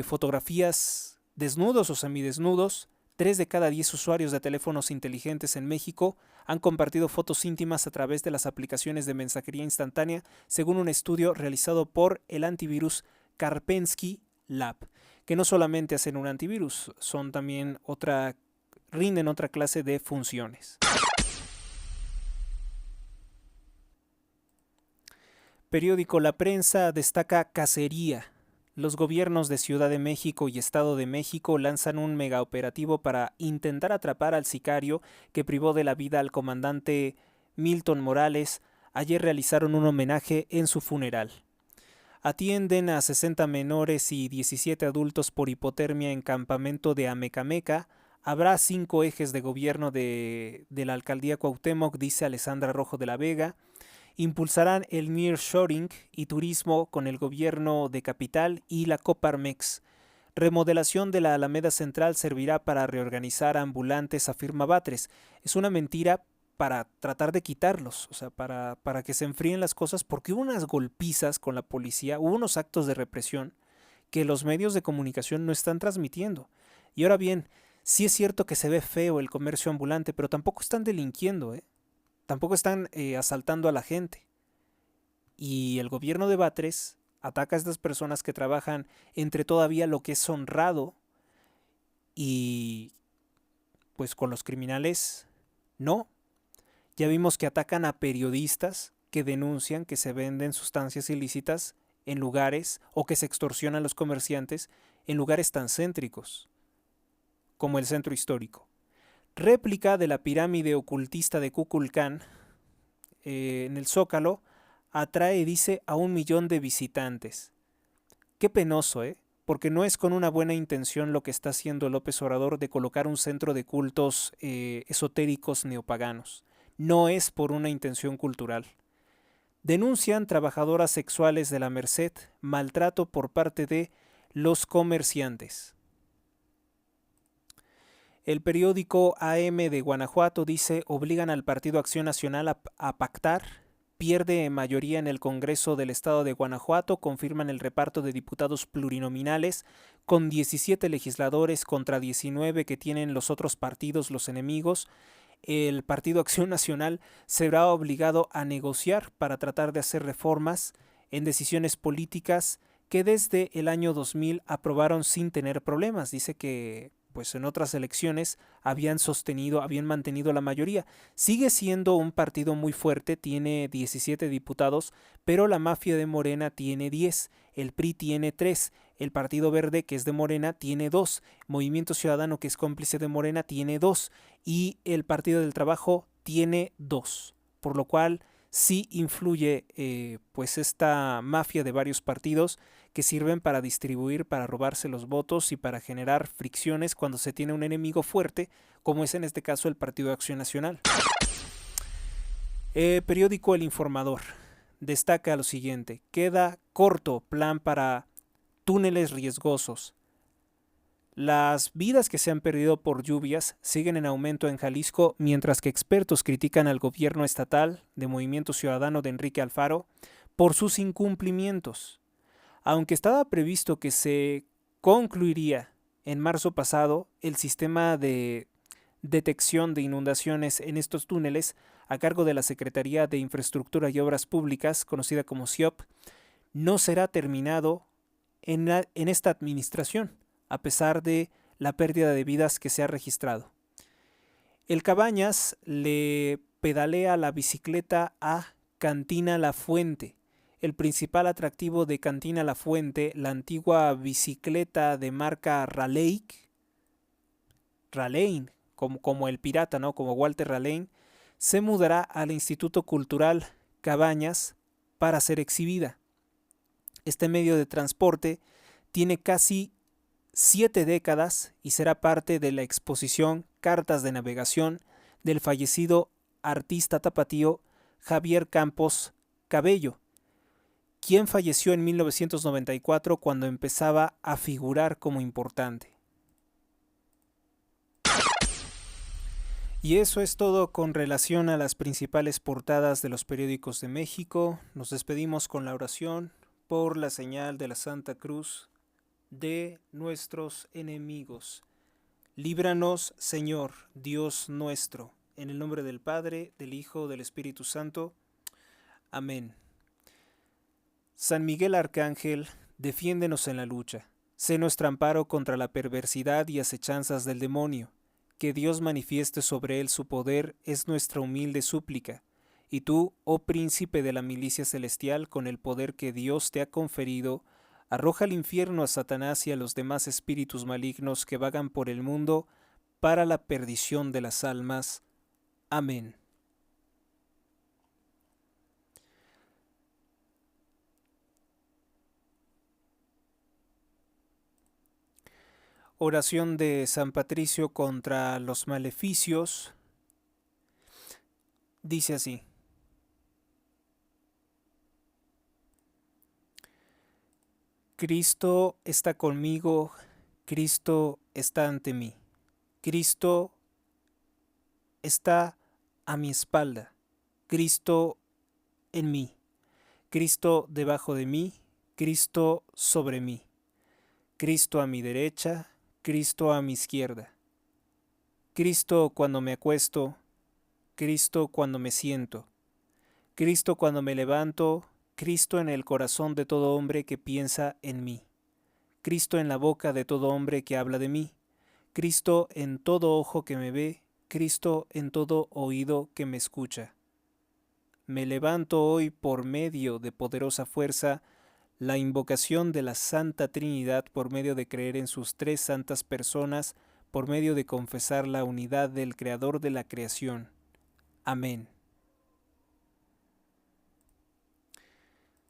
fotografías desnudos o semidesnudos. 3 de cada 10 usuarios de teléfonos inteligentes en México han compartido fotos íntimas a través de las aplicaciones de mensajería instantánea, según un estudio realizado por el antivirus Kaspersky Lab, que no solamente hacen un antivirus, son también rinden otra clase de funciones. Periódico La Prensa destaca cacería. Los gobiernos de Ciudad de México y Estado de México lanzan un megaoperativo para intentar atrapar al sicario que privó de la vida al comandante Milton Morales. Ayer realizaron un homenaje en su funeral. Atienden a 60 menores y 17 adultos por hipotermia en campamento de Amecameca. Habrá 5 ejes de gobierno de la alcaldía Cuauhtémoc, dice Alessandra Rojo de la Vega. Impulsarán el nearshoring y turismo con el gobierno de Capital y la Coparmex. Remodelación de la Alameda Central servirá para reorganizar ambulantes, afirma Batres. Es una mentira para tratar de quitarlos, o sea, para que se enfríen las cosas, porque hubo unas golpizas con la policía, hubo unos actos de represión que los medios de comunicación no están transmitiendo. Y ahora bien, sí es cierto que se ve feo el comercio ambulante, pero tampoco están delinquiendo, tampoco están asaltando a la gente. Y el gobierno de Batres ataca a estas personas que trabajan entre todavía lo que es honrado y pues con los criminales no. Ya vimos que atacan a periodistas que denuncian que se venden sustancias ilícitas en lugares o que se extorsionan a los comerciantes en lugares tan céntricos como el centro histórico. Réplica de la pirámide ocultista de Kukulcán en el Zócalo atrae, dice, a 1 millón de visitantes. Qué penoso, porque no es con una buena intención lo que está haciendo López Obrador de colocar un centro de cultos esotéricos neopaganos. No es por una intención cultural. Denuncian trabajadoras sexuales de la Merced maltrato por parte de los comerciantes. El periódico AM de Guanajuato dice: obligan al Partido Acción Nacional a pactar, pierde mayoría en el Congreso del Estado de Guanajuato, confirman el reparto de diputados plurinominales con 17 legisladores contra 19 que tienen los otros partidos, los enemigos. el Partido Acción Nacional se verá obligado a negociar para tratar de hacer reformas en decisiones políticas que desde el año 2000 aprobaron sin tener problemas. Dice que pues en otras elecciones habían mantenido la mayoría. Sigue siendo un partido muy fuerte, tiene 17 diputados, pero la mafia de Morena tiene 10, el PRI tiene 3, el Partido Verde, que es de Morena, tiene 2, Movimiento Ciudadano, que es cómplice de Morena, tiene 2, y el Partido del Trabajo tiene 2, por lo cual sí influye pues esta mafia de varios partidos que sirven para distribuir, para robarse los votos y para generar fricciones cuando se tiene un enemigo fuerte, como es en este caso el Partido de Acción Nacional. Periódico El Informador destaca lo siguiente: queda corto plan para túneles riesgosos. Las vidas que se han perdido por lluvias siguen en aumento en Jalisco, mientras que expertos critican al gobierno estatal de Movimiento Ciudadano de Enrique Alfaro por sus incumplimientos. Aunque estaba previsto que se concluiría en marzo pasado el sistema de detección de inundaciones en estos túneles a cargo de la Secretaría de Infraestructura y Obras Públicas, conocida como SIOP, no será terminado en esta administración, a pesar de la pérdida de vidas que se ha registrado. El Cabañas le pedalea la bicicleta a Cantina La Fuente. El principal atractivo de Cantina La Fuente, la antigua bicicleta de marca Raleigh, como el pirata, ¿no? Como Walter Raleigh, se mudará al Instituto Cultural Cabañas para ser exhibida. Este medio de transporte tiene casi 7 décadas y será parte de la exposición Cartas de Navegación del fallecido artista tapatío Javier Campos Cabello, quien falleció en 1994 cuando empezaba a figurar como importante. Y eso es todo con relación a las principales portadas de los periódicos de México. Nos despedimos con la oración por la señal de la Santa Cruz de nuestros enemigos. Líbranos, Señor, Dios nuestro, en el nombre del Padre, del Hijo, del Espíritu Santo. Amén. San Miguel Arcángel, defiéndenos en la lucha. Sé nuestro amparo contra la perversidad y acechanzas del demonio. Que Dios manifieste sobre él su poder es nuestra humilde súplica. Y tú, oh príncipe de la milicia celestial, con el poder que Dios te ha conferido, arroja al infierno a Satanás y a los demás espíritus malignos que vagan por el mundo para la perdición de las almas. Amén. Oración de San Patricio contra los maleficios. Dice así: Cristo está conmigo, Cristo está ante mí, Cristo está a mi espalda, Cristo en mí, Cristo debajo de mí, Cristo sobre mí, Cristo a mi derecha, Cristo a mi izquierda, Cristo cuando me acuesto, Cristo cuando me siento, Cristo cuando me levanto, Cristo en el corazón de todo hombre que piensa en mí, Cristo en la boca de todo hombre que habla de mí, Cristo en todo ojo que me ve, Cristo en todo oído que me escucha. Me levanto hoy por medio de poderosa fuerza, la invocación de la Santa Trinidad por medio de creer en sus 3 santas personas, por medio de confesar la unidad del Creador de la creación. Amén.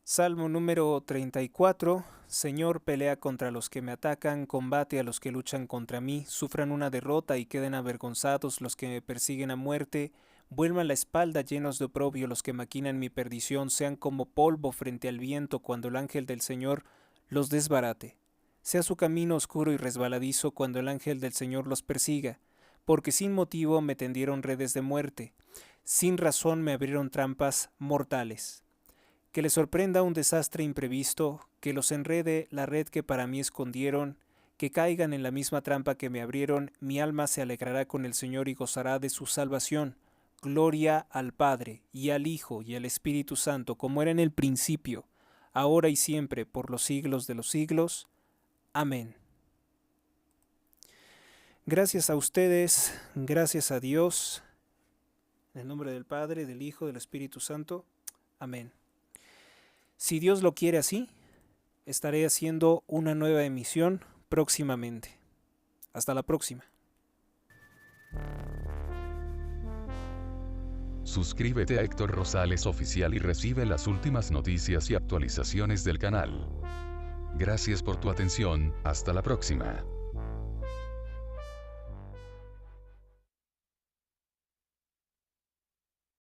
Salmo número 34. Señor, pelea contra los que me atacan, combate a los que luchan contra mí, sufran una derrota y queden avergonzados los que me persiguen a muerte, vuelvan la espalda llenos de oprobio los que maquinan mi perdición, sean como polvo frente al viento cuando el ángel del Señor los desbarate. Sea su camino oscuro y resbaladizo cuando el ángel del Señor los persiga, porque sin motivo me tendieron redes de muerte, sin razón me abrieron trampas mortales. Que les sorprenda un desastre imprevisto, que los enrede la red que para mí escondieron, que caigan en la misma trampa que me abrieron, mi alma se alegrará con el Señor y gozará de su salvación. Gloria al Padre, y al Hijo, y al Espíritu Santo, como era en el principio, ahora y siempre, por los siglos de los siglos. Amén. Gracias a ustedes, gracias a Dios, en el nombre del Padre, del Hijo, del Espíritu Santo. Amén. Si Dios lo quiere así, estaré haciendo una nueva emisión próximamente. Hasta la próxima. Suscríbete a Héctor Rosales Oficial y recibe las últimas noticias y actualizaciones del canal. Gracias por tu atención, hasta la próxima.